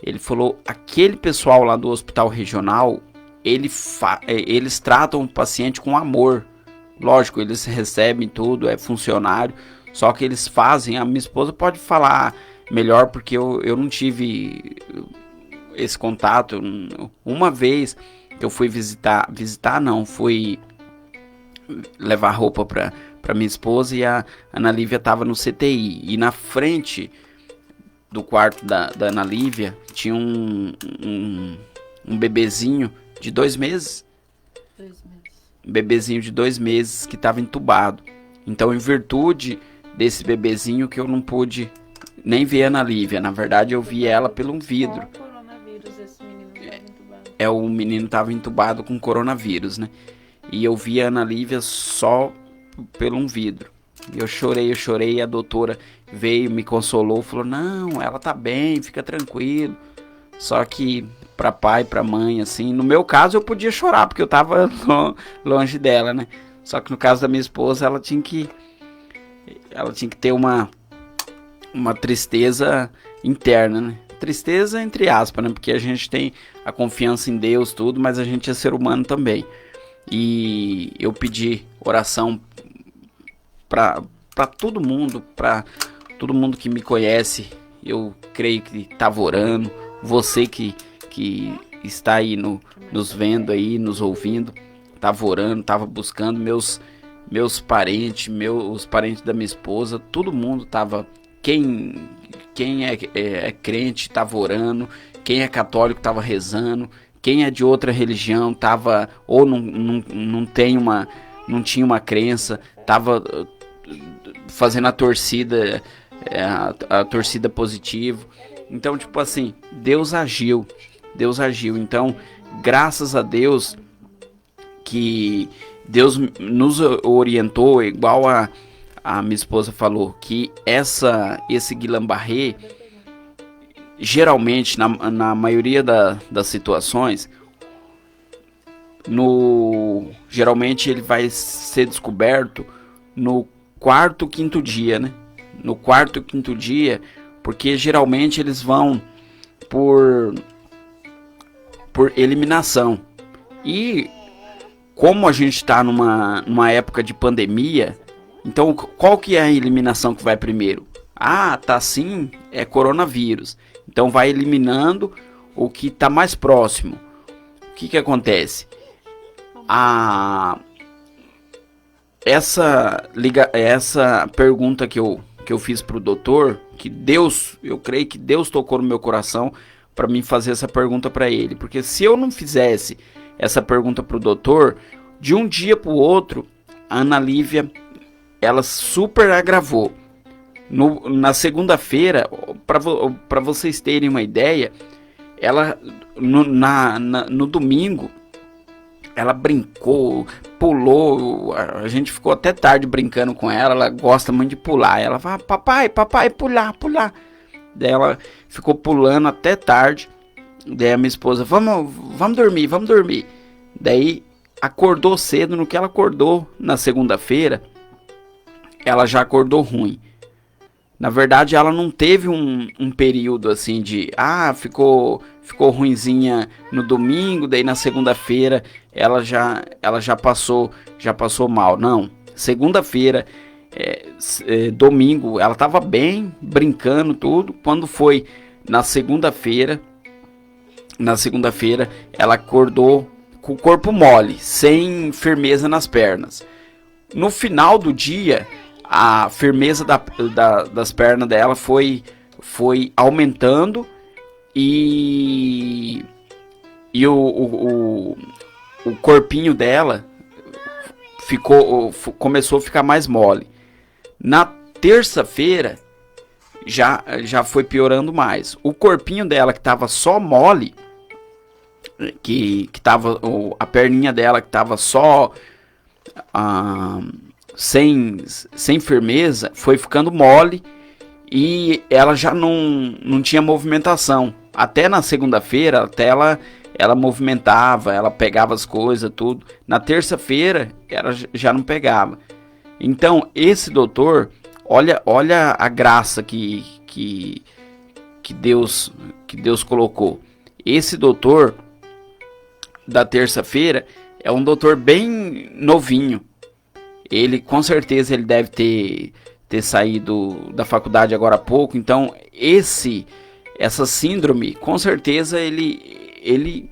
Ele falou, aquele pessoal lá do hospital regional, eles tratam o paciente com amor. Lógico, eles recebem tudo, é funcionário, só que eles fazem, a minha esposa pode falar melhor, porque eu não tive esse contato. Uma vez que eu fui fui levar roupa para minha esposa, e a Ana Lívia estava no CTI, e na frente do quarto da Ana Lívia tinha um bebezinho de 2 meses.
2 meses.
Um bebezinho de 2 meses que estava entubado. Então, em virtude desse bebezinho que eu não pude nem ver a Ana Lívia. Na verdade, eu vi ela pelo vidro.
Qual coronavírus esse menino estava entubado?
O menino estava entubado com coronavírus, né? E eu vi a Ana Lívia só pelo um vidro. Eu chorei, a doutora veio, me consolou, falou, não, ela tá bem, fica tranquilo. Só que pra pai, pra mãe, assim, no meu caso eu podia chorar, porque eu tava longe dela, né? Só que no caso da minha esposa, ela tinha que ter uma tristeza interna, né? Tristeza entre aspas, né? Porque a gente tem a confiança em Deus, tudo, mas a gente é ser humano também. E eu pedi oração para todo mundo que me conhece. Eu creio que estava orando. Você que está aí nos vendo aí, nos ouvindo, estava orando, estava buscando. Meus parentes, os parentes da minha esposa, todo mundo estava. Quem é crente estava orando, quem é católico estava rezando, quem é de outra religião estava ou não tinha uma crença, estava fazendo a torcida positiva. Então, tipo assim, Deus agiu. Então, graças a Deus que Deus nos orientou, igual a minha esposa falou, que esse Guillain-Barré, geralmente, na maioria das situações, geralmente ele vai ser descoberto no 4º, 5º dia, né? No 4º, 5º dia, porque geralmente eles vão por eliminação. E como a gente está numa época de pandemia, então qual que é a eliminação que vai primeiro? Tá sim, é coronavírus. Então vai eliminando o que está mais próximo. O que acontece? Essa pergunta que eu fiz para o doutor, eu creio que Deus tocou no meu coração para mim fazer essa pergunta para ele. Porque se eu não fizesse essa pergunta para o doutor, de um dia para o outro, a Ana Lívia, ela super agravou. Na segunda-feira, para vocês terem uma ideia, ela no domingo, ela brincou, pulou, a gente ficou até tarde brincando com ela gosta muito de pular. Ela fala, papai, pular. Daí ela ficou pulando até tarde. Daí a minha esposa, vamos dormir. Daí acordou cedo. No que ela acordou na segunda-feira, ela já acordou ruim. Na verdade, ela não teve um período assim de ficou ruinzinha no domingo, daí na segunda-feira ela já passou mal. Não, segunda-feira, domingo, ela estava bem, brincando tudo. Quando foi na segunda-feira, ela acordou com o corpo mole, sem firmeza nas pernas. No final do dia, a firmeza das pernas dela foi aumentando e o corpinho dela começou a ficar mais mole. Na terça-feira já foi piorando mais. O corpinho dela que estava só mole, que tava a perninha dela que estava só sem firmeza, foi ficando mole e ela já não tinha movimentação. Até na segunda-feira, ela movimentava, ela pegava as coisas, tudo. Na terça-feira, ela já não pegava. Então, esse doutor, olha a graça que Deus colocou. Esse doutor da terça-feira é um doutor bem novinho. Ele, com certeza, ele deve ter saído da faculdade agora há pouco. Então, essa síndrome, com certeza, ele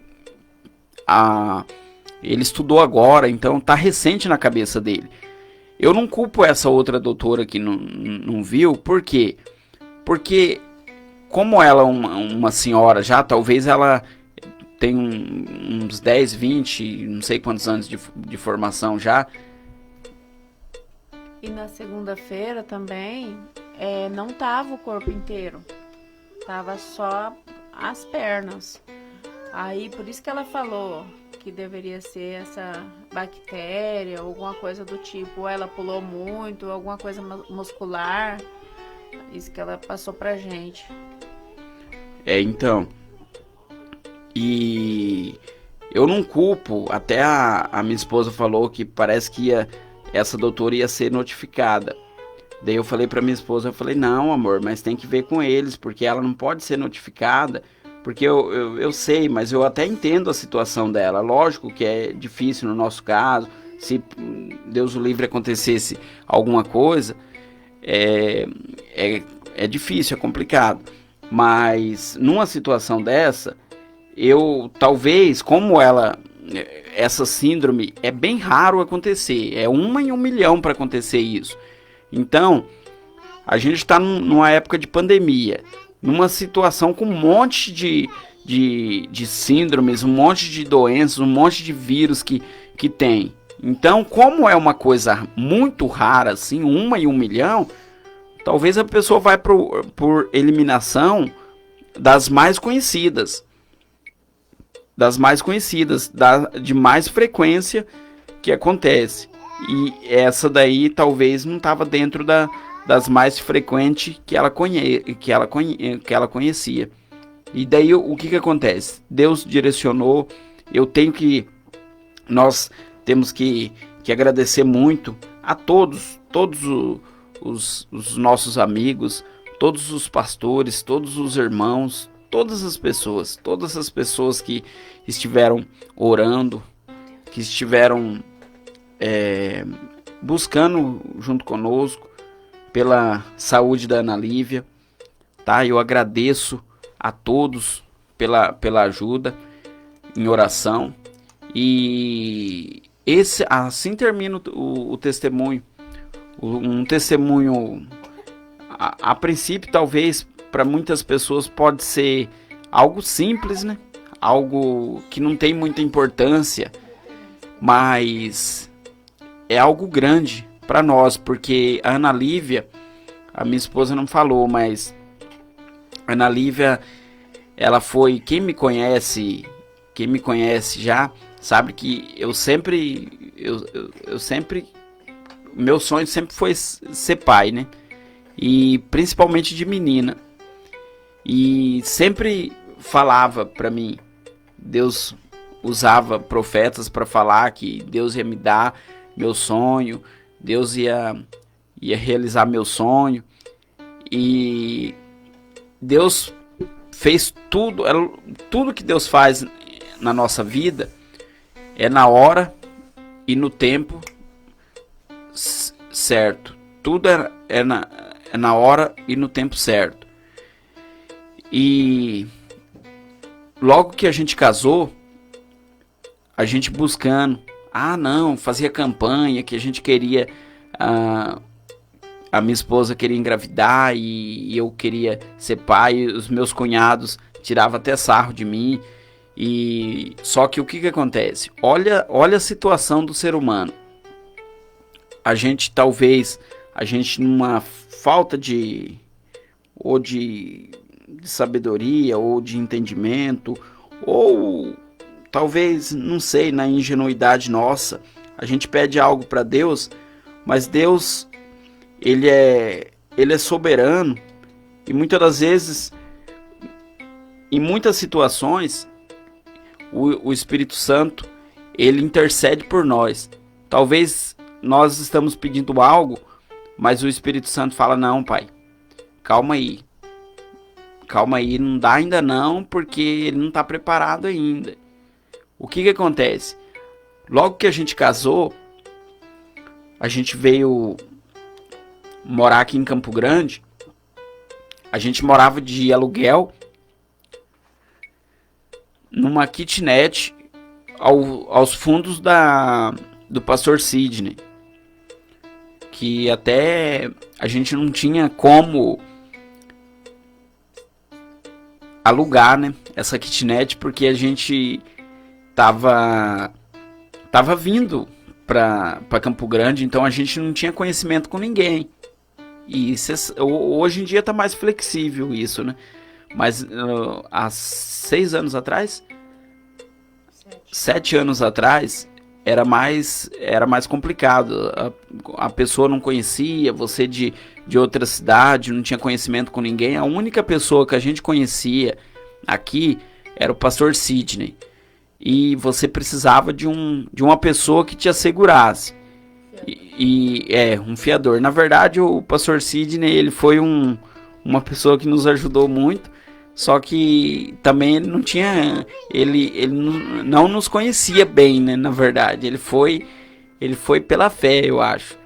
estudou agora. Então, tá recente na cabeça dele. Eu não culpo essa outra doutora que não viu. Por quê? Porque, como ela é uma senhora já, talvez ela tem uns 10, 20, não sei quantos anos de formação já.
E na segunda-feira também, não tava o corpo inteiro, tava só as pernas. Aí por isso que ela falou que deveria ser essa bactéria, alguma coisa do tipo, ou ela pulou muito, alguma coisa muscular. Isso que ela passou pra gente.
Então, e eu não culpo, até a minha esposa falou que parece que essa doutora ia ser notificada. Daí eu falei pra minha esposa, eu falei, não amor, mas tem que ver com eles, porque ela não pode ser notificada, porque eu sei, mas eu até entendo a situação dela. Lógico que é difícil no nosso caso, se Deus o livre acontecesse alguma coisa, é difícil, é complicado. Mas numa situação dessa, eu talvez, como essa síndrome é bem raro acontecer, é 1 em 1 milhão para acontecer isso. Então, a gente está numa época de pandemia, numa situação com um monte de síndromes, um monte de doenças, um monte de vírus que tem. Então, como é uma coisa muito rara, assim, 1 em 1 milhão, talvez a pessoa vai por eliminação das mais conhecidas. De mais frequência que acontece. E essa daí talvez não estava dentro das mais frequentes que ela conhecia. E daí o que acontece? Deus direcionou, nós temos que agradecer muito a todos os nossos amigos, todos os pastores, todos os irmãos, todas as pessoas que estiveram orando, que estiveram buscando junto conosco pela saúde da Ana Lívia, tá? Eu agradeço a todos pela ajuda em oração, e assim termina o testemunho, um testemunho a princípio talvez para muitas pessoas pode ser algo simples, né? Algo que não tem muita importância, mas é algo grande para nós, porque a Ana Lívia, a minha esposa não falou, mas a Ana Lívia, ela foi, quem me conhece já, sabe que eu sempre, meu sonho sempre foi ser pai, né? E principalmente de menina. E sempre falava para mim, Deus usava profetas para falar que Deus ia me dar meu sonho, Deus ia realizar meu sonho, e Deus fez tudo que Deus faz na nossa vida é na hora e no tempo certo. Tudo é na hora e no tempo certo. E logo que a gente casou, a gente buscando, fazia campanha que a gente queria, a minha esposa queria engravidar e eu queria ser pai, e os meus cunhados tiravam até sarro de mim. E só que o que acontece? Olha a situação do ser humano. A gente numa falta de sabedoria ou de entendimento, ou talvez, não sei, na ingenuidade nossa, a gente pede algo para Deus, mas Deus, ele é soberano, e muitas das vezes, em muitas situações, o Espírito Santo, ele intercede por nós. Talvez nós estamos pedindo algo, mas o Espírito Santo fala, não, pai, calma aí, não dá ainda não, porque ele não está preparado ainda. O que acontece? Logo que a gente casou, a gente veio morar aqui em Campo Grande. A gente morava de aluguel numa kitnet aos fundos do pastor Sidney, que até a gente não tinha como alugar, né, essa kitnet, porque a gente tava vindo para Campo Grande, então a gente não tinha conhecimento com ninguém. E hoje em dia tá mais flexível isso, né? Mas há 6 anos atrás, 7 anos atrás, era mais complicado. A pessoa não conhecia, você de outra cidade, não tinha conhecimento com ninguém. A única pessoa que a gente conhecia aqui era o pastor Sidney. E você precisava de uma pessoa que te assegurasse. Um fiador. Na verdade, o pastor Sidney, ele foi uma pessoa que nos ajudou muito. Só que também ele não tinha, ele não nos conhecia bem, né? Na verdade, ele foi pela fé, eu acho,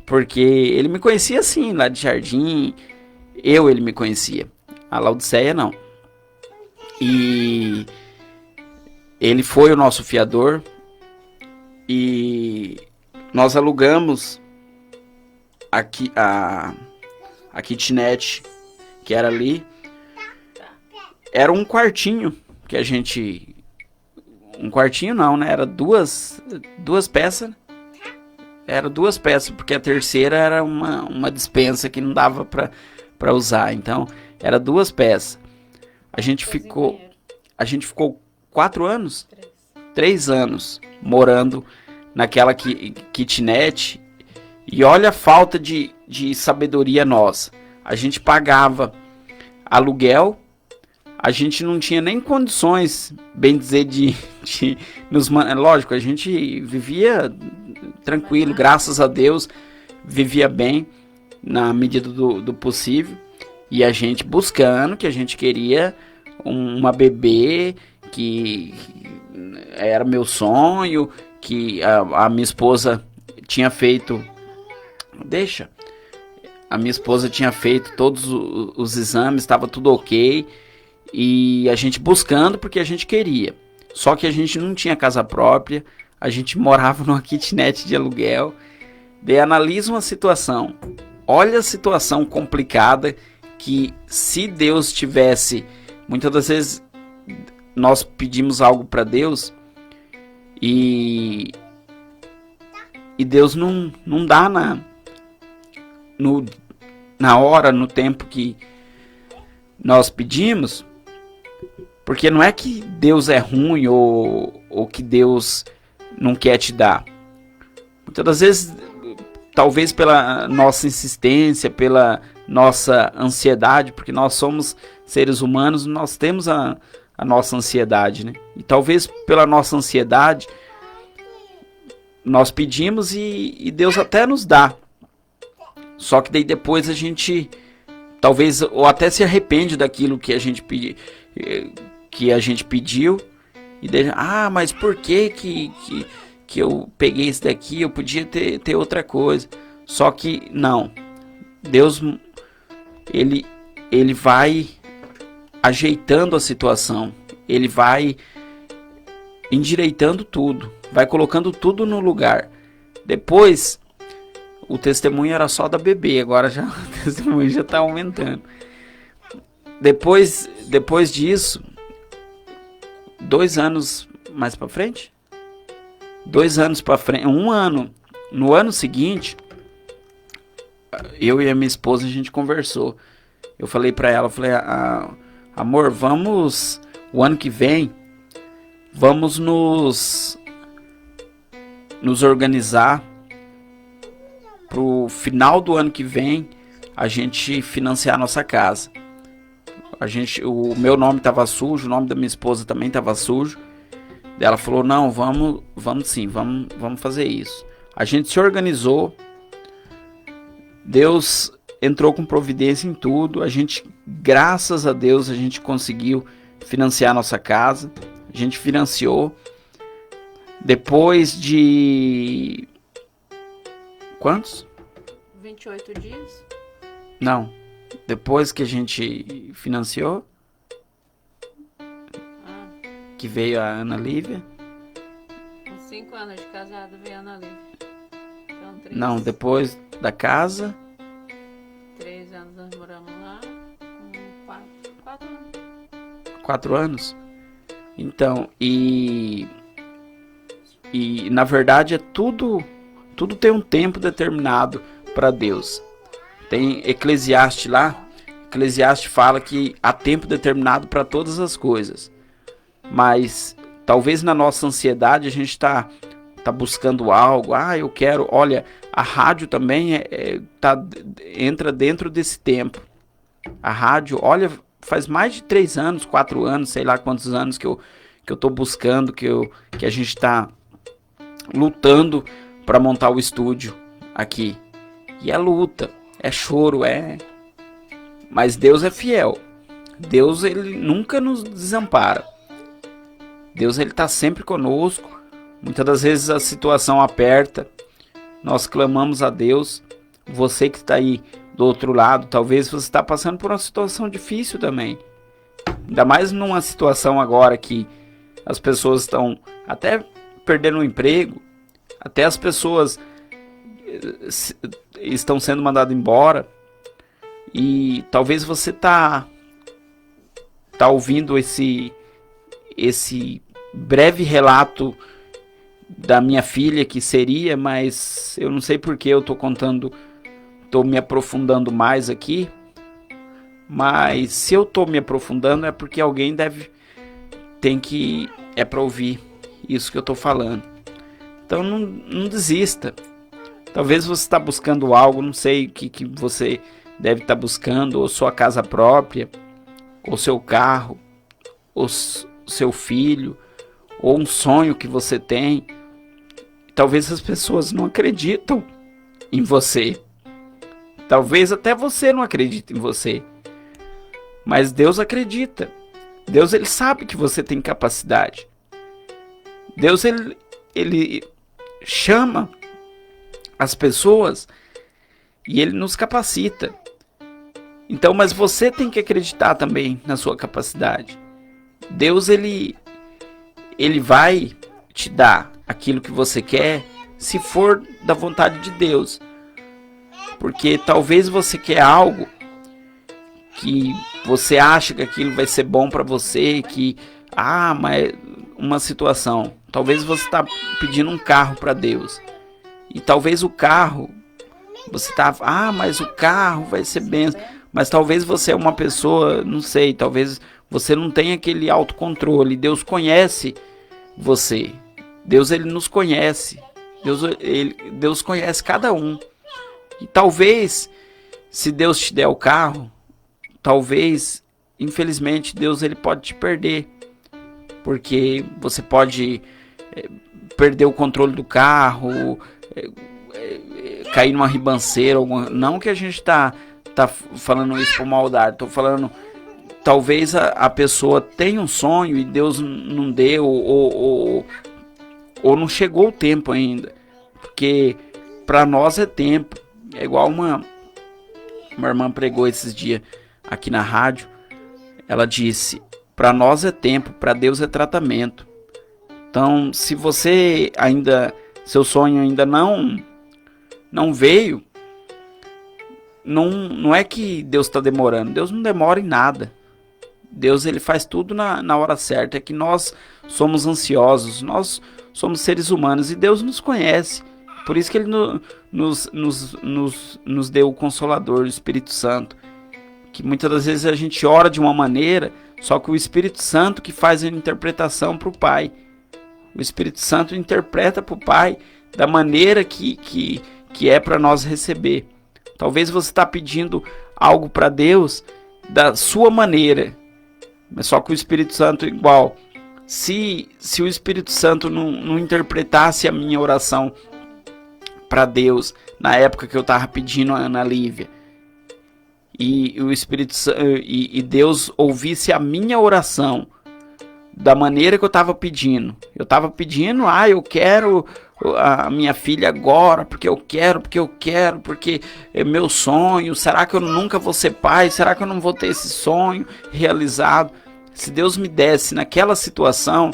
porque ele me conhecia assim, lá de Jardim, ele me conhecia, a Laodiceia não. E ele foi o nosso fiador e nós alugamos aqui a kitnet que era ali. Era um quartinho que a gente... Um quartinho não, né? Era duas peças. Era 2 peças, porque a terceira era uma despensa que não dava pra usar. Então, era 2 peças. A gente ficou 4 anos? 3 anos morando naquela kitnet. E olha a falta de sabedoria nossa. A gente pagava aluguel. A gente não tinha nem condições, bem dizer, de nos... Lógico, a gente vivia tranquilo, graças a Deus, vivia bem, na medida do possível. E a gente buscando, que a gente queria uma bebê, que era meu sonho, que a minha esposa tinha feito... A minha esposa tinha feito todos os exames, estava tudo ok. E a gente buscando porque a gente queria. Só que a gente não tinha casa própria. A gente morava numa kitnet de aluguel. Daí analisa uma situação. Olha a situação complicada que se Deus tivesse... Muitas das vezes nós pedimos algo para Deus e Deus não dá na hora, no tempo que nós pedimos. Porque não é que Deus é ruim ou que Deus não quer te dar. Muitas das vezes, talvez pela nossa insistência, pela nossa ansiedade, porque nós somos seres humanos, nós temos a nossa ansiedade, né? E talvez pela nossa ansiedade, nós pedimos e Deus até nos dá. Só que daí depois a gente, talvez, ou até se arrepende daquilo que a gente pediu. E daí, mas por que eu peguei esse daqui? Eu podia ter outra coisa. Só que não. Deus, ele vai ajeitando a situação. Ele vai endireitando tudo. Vai colocando tudo no lugar. Depois, o testemunho era só da bebê. Agora já o testemunho já está aumentando. Depois disso, 2 anos mais para frente, 2 anos para frente, 1 ano, no ano seguinte, eu e a minha esposa a gente conversou. Eu falei para ela, amor, vamos, o ano que vem, vamos nos organizar pro final do ano que vem a gente financiar a nossa casa. O meu nome estava sujo, o nome da minha esposa também estava sujo. Ela falou, não, vamos sim, vamos fazer isso. A gente se organizou. Deus entrou com providência em tudo. A gente, graças a Deus, a gente conseguiu financiar a nossa casa. A gente financiou. Depois de... Quantos?
28 dias?
Não. Depois que a gente financiou, que veio a Ana Lívia.
Com 5 anos de casado veio a Ana Lívia. Então, 3.
Não, depois da casa.
3 anos nós moramos lá. 4 anos.
4 anos? Então, e na verdade tudo tem um tempo determinado para Deus. Tem Eclesiastes lá, Eclesiastes fala que há tempo determinado para todas as coisas. Mas talvez na nossa ansiedade a gente tá buscando algo. Eu quero. Olha, a rádio também entra dentro desse tempo. A rádio, olha, faz mais de 3 anos, 4 anos, sei lá quantos anos que eu tô buscando, que a gente tá lutando para montar o estúdio aqui. E é luta, é choro, mas Deus é fiel. Deus, ele nunca nos desampara. Deus, ele tá sempre conosco. Muitas das vezes a situação aperta, nós clamamos a Deus. Você que está aí do outro lado, talvez você está passando por uma situação difícil também. Ainda mais numa situação agora que as pessoas estão até perdendo o emprego, até as pessoas estão sendo mandadas embora. E talvez você tá ouvindo esse breve relato da minha filha que seria, mas eu não sei porque eu tô me aprofundando mais aqui. Mas se eu tô me aprofundando é porque alguém é para ouvir isso que eu tô falando. Então não desista. Talvez você está buscando algo, não sei o que você deve estar buscando, ou sua casa própria, ou seu carro, ou seu filho, ou um sonho que você tem. Talvez as pessoas não acreditam em você. Talvez até você não acredite em você. Mas Deus acredita. Deus, ele sabe que você tem capacidade. Deus, ele chama as pessoas e ele nos capacita. Então, mas você tem que acreditar também na sua capacidade. Deus, ele vai te dar aquilo que você quer, se for da vontade de Deus. Porque talvez você quer algo que você acha que aquilo vai ser bom para você, mas uma situação. Talvez você está pedindo um carro para Deus. E talvez o carro, você mas o carro vai ser bênção. Mas talvez você é uma pessoa, não sei, talvez você não tenha aquele autocontrole. Deus conhece você. Deus, ele nos conhece. Deus conhece cada um. E talvez, se Deus te der o carro, talvez, infelizmente, Deus, ele pode te perder. Porque você pode perder o controle do carro, cair numa ribanceira. Não que a gente tá falando isso por maldade. Tô falando, talvez a pessoa tenha um sonho e Deus não deu, ou não chegou o tempo ainda. Porque para nós é tempo. É igual uma irmã pregou esses dias aqui na rádio. Ela disse: para nós é tempo, para Deus é tratamento. Então, se você seu sonho ainda não veio, não é que Deus está demorando. Deus não demora em nada. Deus, ele faz tudo na hora certa. É que nós somos ansiosos, nós somos seres humanos e Deus nos conhece. Por isso que ele nos deu o Consolador, o Espírito Santo. Que muitas das vezes a gente ora de uma maneira, só que o Espírito Santo que faz a interpretação para o Pai. O Espírito Santo interpreta para o Pai da maneira que é para nós receber. Talvez você está pedindo algo para Deus da sua maneira, mas só que o Espírito Santo é igual. Se o Espírito Santo não interpretasse a minha oração para Deus na época que eu estava pedindo a Ana Lívia, e o Espírito e Deus ouvisse a minha oração da maneira que eu estava pedindo, eu quero a minha filha agora, porque eu quero, porque é meu sonho. Será que eu nunca vou ser pai? Será que eu não vou ter esse sonho realizado? Se Deus me desse naquela situação,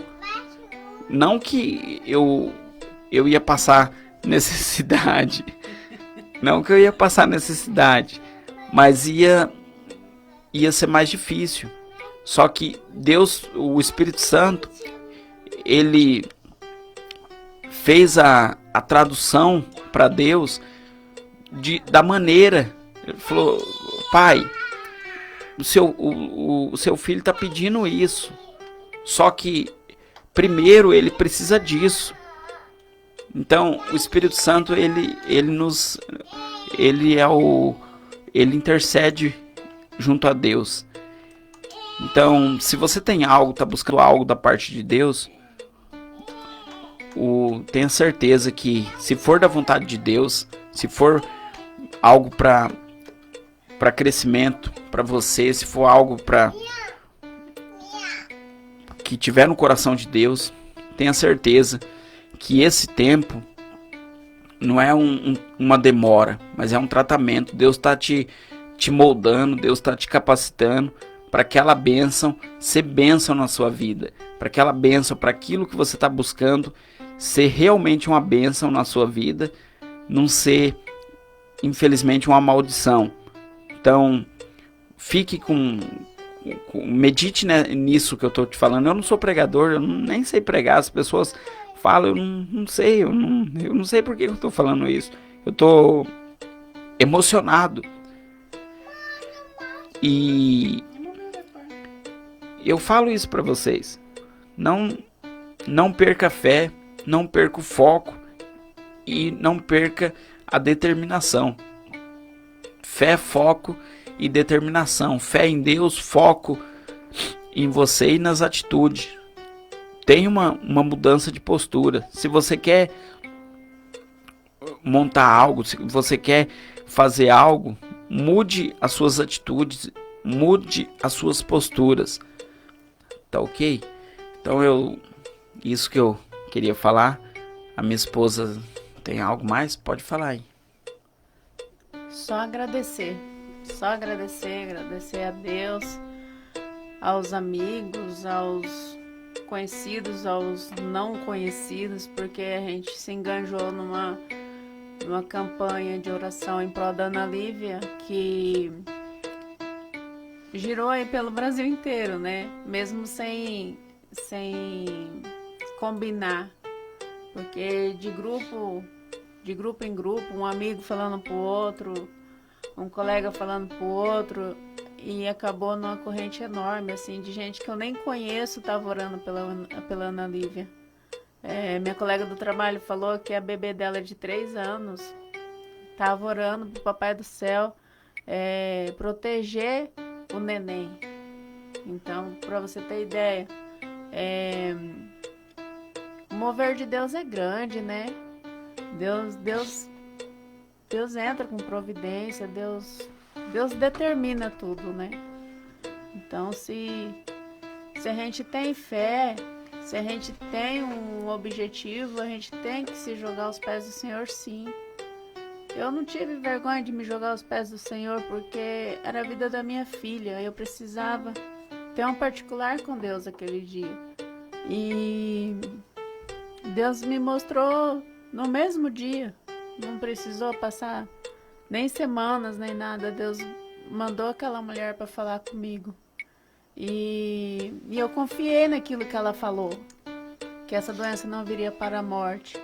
não que eu ia passar necessidade, mas ia ser mais difícil, Só que Deus, o Espírito Santo, ele fez a tradução para Deus da maneira. Ele falou: pai, o seu filho está pedindo isso. Só que primeiro ele precisa disso. Então o Espírito Santo ele intercede junto a Deus. Então, se você tem algo, está buscando algo da parte de Deus, tenha certeza que, se for da vontade de Deus, se for algo para crescimento para você, se for algo que tiver no coração de Deus, tenha certeza que esse tempo não é uma demora, mas é um tratamento. Deus está te moldando, Deus está te capacitando para aquela bênção ser bênção na sua vida, para aquela bênção, para aquilo que você está buscando ser realmente uma bênção na sua vida, não ser, infelizmente, uma maldição. Então, medite nisso que eu estou te falando. Eu não sou pregador, eu nem sei pregar. As pessoas falam, eu não sei, eu não sei por que eu estou falando isso. Eu estou emocionado. E eu falo isso para vocês. Não perca a fé, não perca o foco e não perca a determinação. Fé, foco e determinação. Fé em Deus, foco em você e nas atitudes. Tem uma mudança de postura. Se você quer montar algo, se você quer fazer algo, mude as suas atitudes, mude as suas posturas. Tá ok? Então isso que eu queria falar. A minha esposa tem algo mais? Pode falar aí.
Só agradecer a Deus, aos amigos, aos conhecidos, aos não conhecidos, porque a gente se enganjou numa campanha de oração em prol da Ana Lívia, que girou aí pelo Brasil inteiro, né? Mesmo sem combinar, porque de grupo em grupo, um amigo falando pro outro, um colega falando pro outro, e acabou numa corrente enorme, assim, de gente que eu nem conheço tava orando pela Ana Lívia. Minha colega do trabalho falou que a bebê dela de 3 anos tava orando pro Papai do Céu proteger o neném. Então, para você ter ideia, o mover de Deus é grande, né? Deus entra com providência, Deus determina tudo, né? Então, se a gente tem fé, se a gente tem um objetivo, a gente tem que se jogar aos pés do Senhor, sim. Eu não tive vergonha de me jogar aos pés do Senhor, porque era a vida da minha filha. Eu precisava ter um particular com Deus aquele dia. E Deus me mostrou no mesmo dia. Não precisou passar nem semanas, nem nada. Deus mandou aquela mulher para falar comigo. E eu confiei naquilo que ela falou, que essa doença não viria para a morte.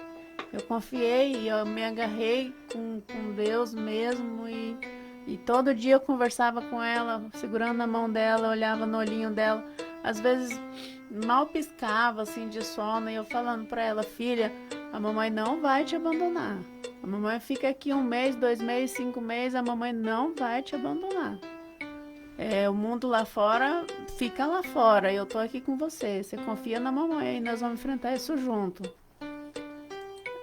Eu confiei e eu me agarrei com Deus mesmo, e todo dia eu conversava com ela, segurando na mão dela, olhava no olhinho dela. Às vezes mal piscava assim de sono, e eu falando para ela: filha, a mamãe não vai te abandonar. A mamãe fica aqui 1 mês, 2 meses, 5 meses, a mamãe não vai te abandonar. O mundo lá fora fica lá fora, eu tô aqui com você. Você confia na mamãe e nós vamos enfrentar isso junto.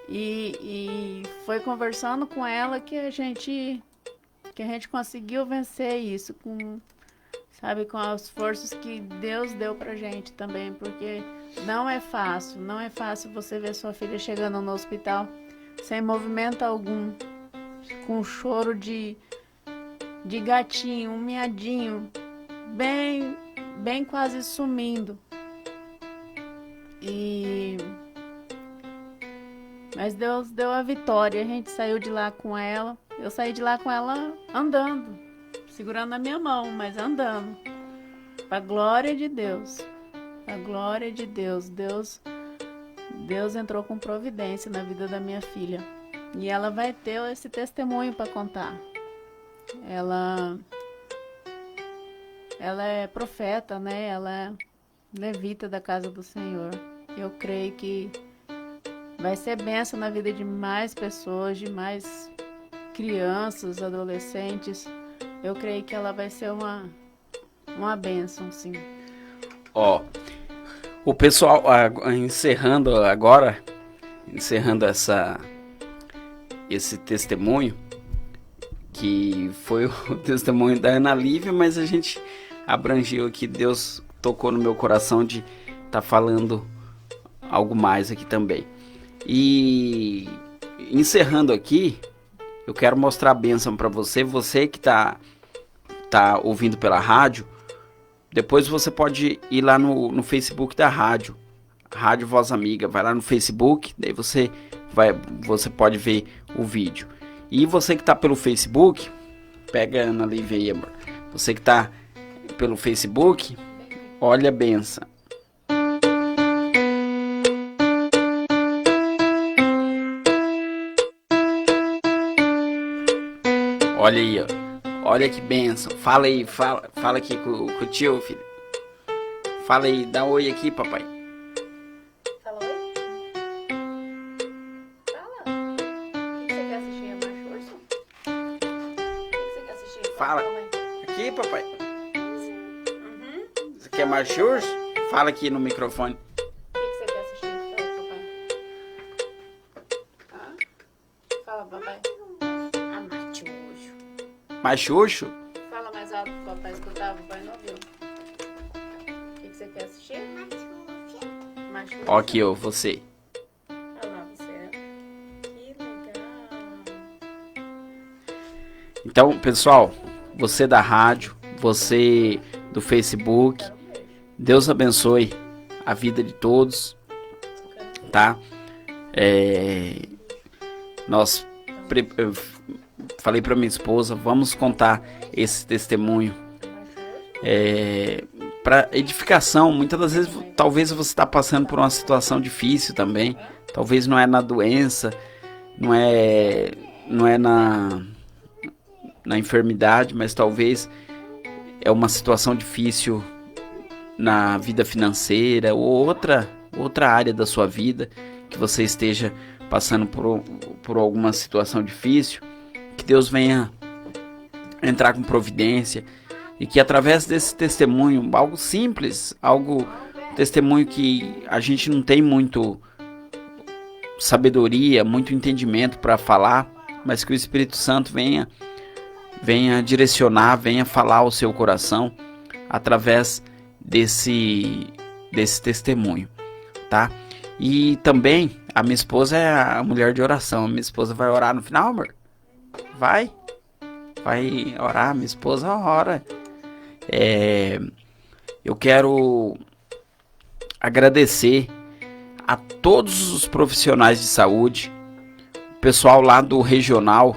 E foi conversando com ela que a gente conseguiu vencer isso, com as forças que Deus deu pra gente também, porque não é fácil você ver sua filha chegando no hospital sem movimento algum, com choro de gatinho, um miadinho, bem quase sumindo. Mas Deus deu a vitória, a gente saiu de lá com ela. Eu saí de lá com ela andando, segurando a minha mão, mas andando. Para a glória de Deus. A glória de Deus. Deus entrou com providência na vida da minha filha. E ela vai ter esse testemunho para contar. Ela é profeta, né? Ela é levita da casa do Senhor. Eu creio que vai ser bênção na vida de mais pessoas, de mais crianças, adolescentes. Eu creio que ela vai ser uma bênção, sim.
Ó, o pessoal, encerrando esse testemunho, que foi o testemunho da Ana Lívia, mas a gente abrangiu aqui, Deus tocou no meu coração de estar falando algo mais aqui também. E encerrando aqui, eu quero mostrar a bênção para você que tá ouvindo pela rádio. Depois você pode ir lá no Facebook da rádio, Rádio Voz Amiga. Vai lá no Facebook, daí você pode ver o vídeo. E você que está pelo Facebook, pega a Ana Lívia aí, amor. Você que está pelo Facebook, olha a benção. Olha aí, ó. Olha que benção. Fala aí, fala aqui com o tio, filho. Fala aí, dá um oi aqui, papai.
Fala oi. Fala. O que você quer assistir? É mais urso? O que você quer assistir?
Fala. Aqui, papai. Você quer mais urso? Fala aqui no microfone.
O que você quer assistir? Fala, papai. Fala, papai.
Mais Xuxo?
Fala mais alto pro papai escutar, o papai não ouviu. O que você quer assistir? Mais Xuxo.
Ó aqui, ó, você.
Olha lá, você. Que legal.
Então, pessoal, você da rádio, você do Facebook, Deus abençoe a vida de todos, tá? Eu falei para minha esposa, vamos contar esse testemunho para edificação. Muitas das vezes, talvez você está passando por uma situação difícil também. Talvez não é na doença, não é na enfermidade, mas talvez é uma situação difícil na vida financeira ou outra área da sua vida que você esteja passando por alguma situação difícil. Que Deus venha entrar com providência e que através desse testemunho, algo simples, testemunho que a gente não tem muito sabedoria, muito entendimento para falar, mas que o Espírito Santo venha direcionar, venha falar ao seu coração através desse testemunho, tá? E também a minha esposa é a mulher de oração. A minha esposa vai orar no final, amor? Vai orar, minha esposa ora. Eu quero agradecer a todos os profissionais de saúde, o pessoal lá do regional.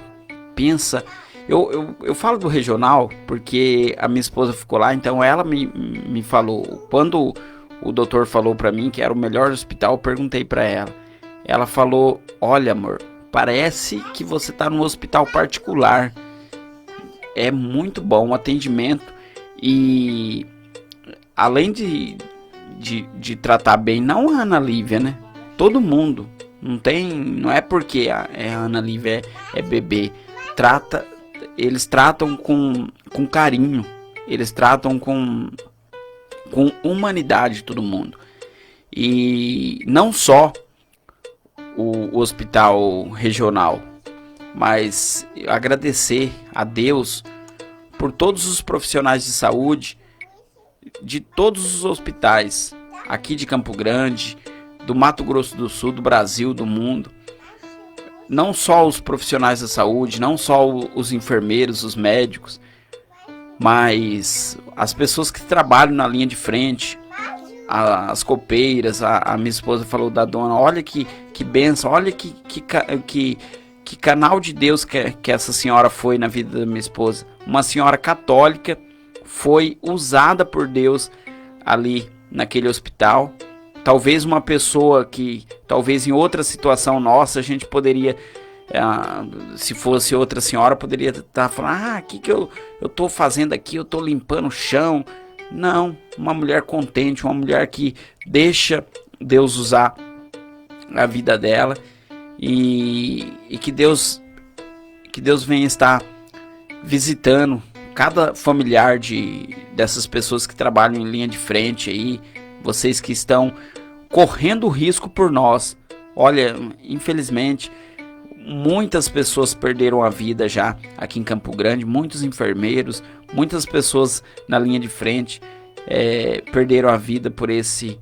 Pensa, eu falo do regional porque a minha esposa ficou lá, então ela me falou. Quando o doutor falou para mim que era o melhor hospital, eu perguntei para ela. Ela falou: olha, amor, parece que você está num hospital particular. É muito bom o atendimento. E além de tratar bem, não a Ana Lívia, né? Todo mundo. Não é porque a Ana Lívia é bebê. Eles tratam com carinho. Eles tratam com humanidade todo mundo. E não só o hospital regional, mas agradecer a Deus por todos os profissionais de saúde de todos os hospitais aqui de Campo Grande, do Mato Grosso do Sul, do Brasil, do mundo. Não só os profissionais da saúde, não só os enfermeiros, os médicos, mas as pessoas que trabalham na linha de frente, as copeiras. A minha esposa falou da dona, olha que bênção, olha que canal de Deus que essa senhora foi na vida da minha esposa. Uma senhora católica, foi usada por Deus ali naquele hospital. Talvez uma pessoa que, talvez em outra situação nossa, a gente poderia, se fosse outra senhora, poderia estar falando, o que eu tô fazendo aqui? Eu tô limpando o chão. Não, uma mulher contente, uma mulher que deixa Deus usar a vida dela, e que Deus venha estar visitando cada familiar dessas pessoas que trabalham em linha de frente aí, vocês que estão correndo risco por nós. Olha, infelizmente, muitas pessoas perderam a vida já aqui em Campo Grande, muitos enfermeiros, muitas pessoas na linha de frente perderam a vida por esse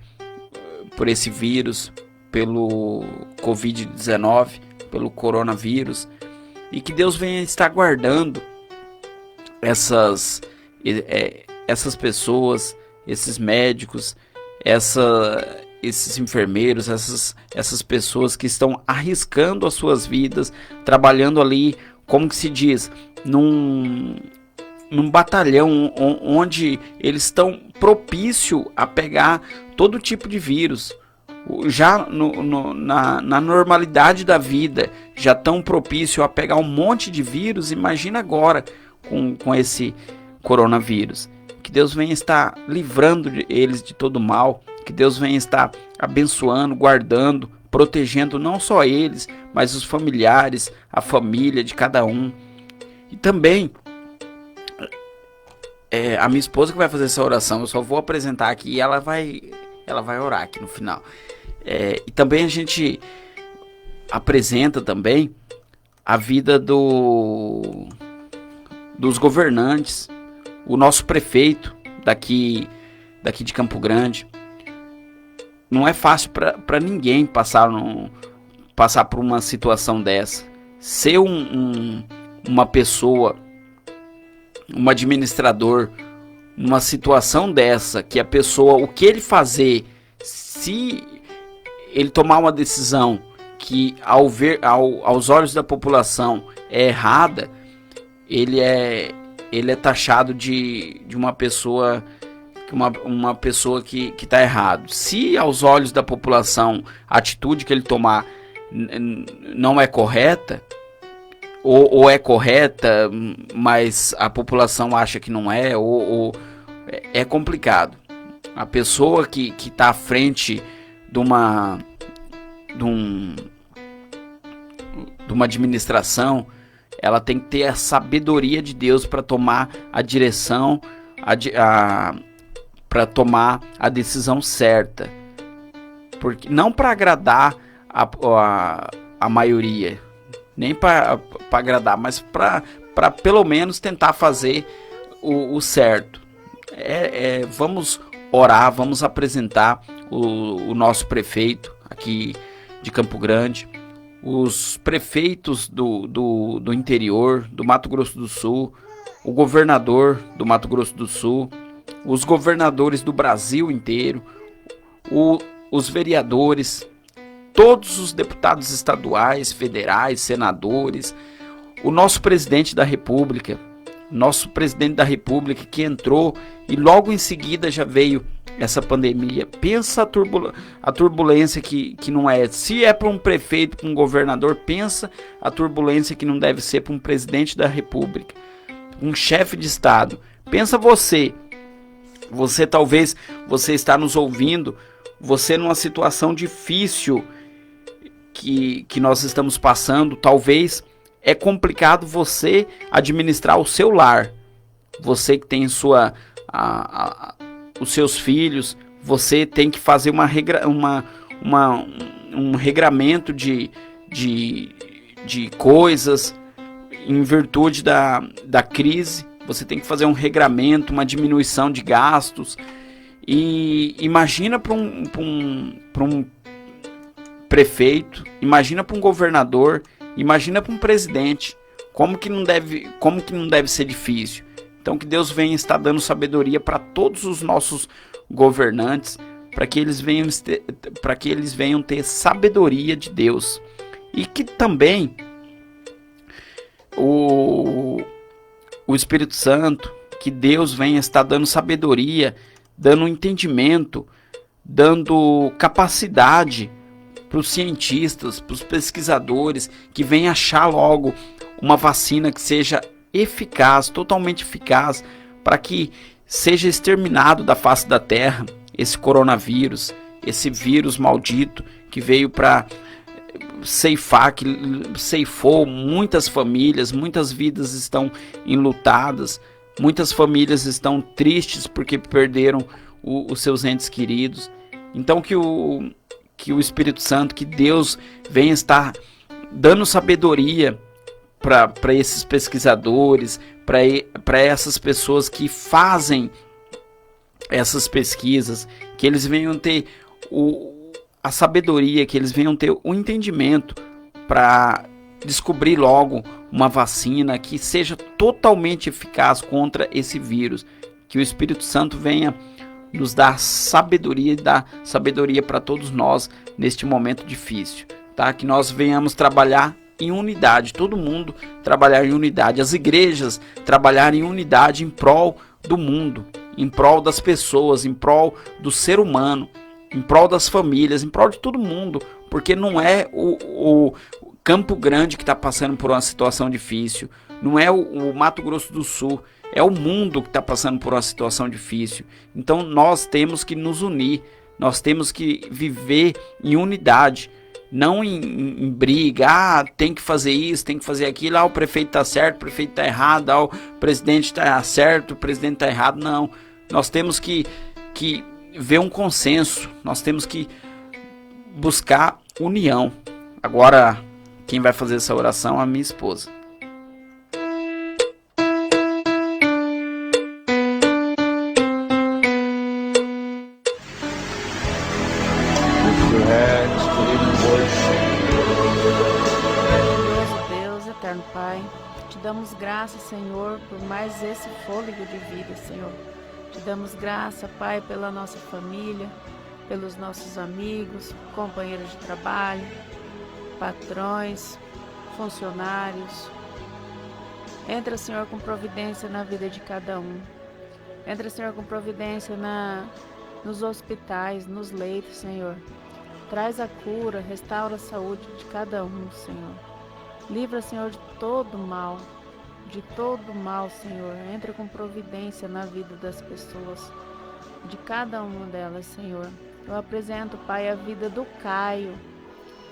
vírus, pelo Covid-19, pelo coronavírus, e que Deus venha estar guardando essas pessoas, esses médicos, esses enfermeiros, essas pessoas que estão arriscando as suas vidas, trabalhando ali, como que se diz, num batalhão onde eles estão propício a pegar todo tipo de vírus. Já na normalidade da vida, já tão propício a pegar um monte de vírus. Imagina agora com esse coronavírus. Que Deus venha estar livrando eles de todo mal, que Deus venha estar abençoando, guardando, protegendo não só eles, mas os familiares, a família de cada um. E também a minha esposa que vai fazer essa oração, eu só vou apresentar aqui e ela vai orar aqui no final. E também a gente apresenta também a vida dos governantes, o nosso prefeito daqui de Campo Grande. Não é fácil para ninguém passar por uma situação dessa. Ser uma pessoa, um administrador, numa situação dessa, que a pessoa, o que ele fazer, se ele tomar uma decisão que aos olhos da população é errada, ele é taxado de uma pessoa que está errado. Se aos olhos da população a atitude que ele tomar não é correta, ou é correta, mas a população acha que não é, ou é complicado. A pessoa que está à frente de uma administração, ela tem que ter a sabedoria de Deus para tomar a direção, para tomar a decisão certa, porque não para agradar a maioria, nem para agradar, mas para pelo menos tentar fazer o certo. Vamos orar, vamos apresentar o nosso prefeito aqui de Campo Grande, os prefeitos do interior, do Mato Grosso do Sul, o governador do Mato Grosso do Sul, os governadores do Brasil inteiro, os vereadores, todos os deputados estaduais, federais, senadores, o nosso presidente da República, que entrou e logo em seguida já veio essa pandemia. Pensa a turbulência que não é. Se é para um prefeito, para um governador, pensa a turbulência que não deve ser para um presidente da República, um chefe de Estado. Pensa você talvez, você está nos ouvindo, você numa situação difícil que nós estamos passando, talvez é complicado você administrar o seu lar, você que tem os seus filhos, você tem que fazer um regramento de coisas em virtude da crise. Você tem que fazer um regramento, uma diminuição de gastos. E imagina para um prefeito, imagina para um governador, imagina para um presidente, como que não deve ser difícil. Então que Deus venha estar dando sabedoria para todos os nossos governantes, para que eles venham ter sabedoria de Deus. E que também o Espírito Santo, que Deus venha estar dando sabedoria, dando entendimento, dando capacidade para os cientistas, para os pesquisadores, que venham achar logo uma vacina que seja eficaz, totalmente eficaz, para que seja exterminado da face da terra esse coronavírus, esse vírus maldito que veio para ceifar, que ceifou muitas famílias, muitas vidas estão enlutadas, muitas famílias estão tristes porque perderam os seus entes queridos. Então que o Espírito Santo, que Deus venha estar dando sabedoria para esses pesquisadores, para essas pessoas que fazem essas pesquisas, que eles venham ter a sabedoria, que eles venham ter o entendimento para descobrir logo uma vacina que seja totalmente eficaz contra esse vírus. Que o Espírito Santo venha nos dar sabedoria e dar sabedoria para todos nós neste momento difícil, tá? Que nós venhamos trabalhar em unidade, todo mundo trabalhar em unidade, as igrejas trabalharem em unidade em prol do mundo, em prol das pessoas, em prol do ser humano, em prol das famílias, em prol de todo mundo, porque não é o Campo Grande que está passando por uma situação difícil, não é o Mato Grosso do Sul, é o mundo que está passando por uma situação difícil. Então nós temos que nos unir, nós temos que viver em unidade, não em briga. Tem que fazer isso, tem que fazer aquilo, o prefeito está certo, o prefeito está errado, o presidente está certo, o presidente está errado. Não, nós temos que ver um consenso, nós temos que buscar união. Agora, quem vai fazer essa oração é a minha esposa.
Maravilhoso Deus, eterno Pai, te damos graça, Senhor, por mais esse fôlego de vida, Senhor. Te damos graça, Pai, pela nossa família, pelos nossos amigos, companheiros de trabalho, patrões, funcionários. Entra, Senhor, com providência na vida de cada um. Entra, Senhor, com providência nos hospitais, nos leitos, Senhor. Traz a cura, restaura a saúde de cada um, Senhor. Livra, Senhor, de todo mal, Senhor. Entra com providência na vida das pessoas, de cada uma delas, Senhor. Eu apresento, Pai, a vida do Caio,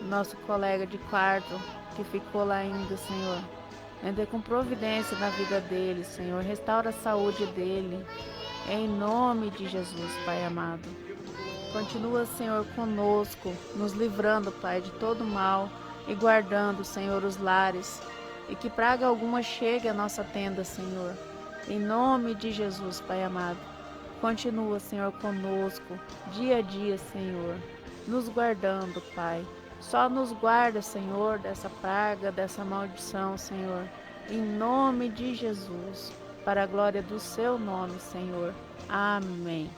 nosso colega de quarto, que ficou lá ainda, Senhor. Entra com providência na vida dele, Senhor. Restaura a saúde dele, em nome de Jesus, Pai amado. Continua, Senhor, conosco, nos livrando, Pai, de todo mal e guardando, Senhor, os lares. E que praga alguma chegue à nossa tenda, Senhor. Em nome de Jesus, Pai amado. Continua, Senhor, conosco, dia a dia, Senhor, nos guardando, Pai. Só nos guarda, Senhor, dessa praga, dessa maldição, Senhor. Em nome de Jesus, para a glória do seu nome, Senhor. Amém.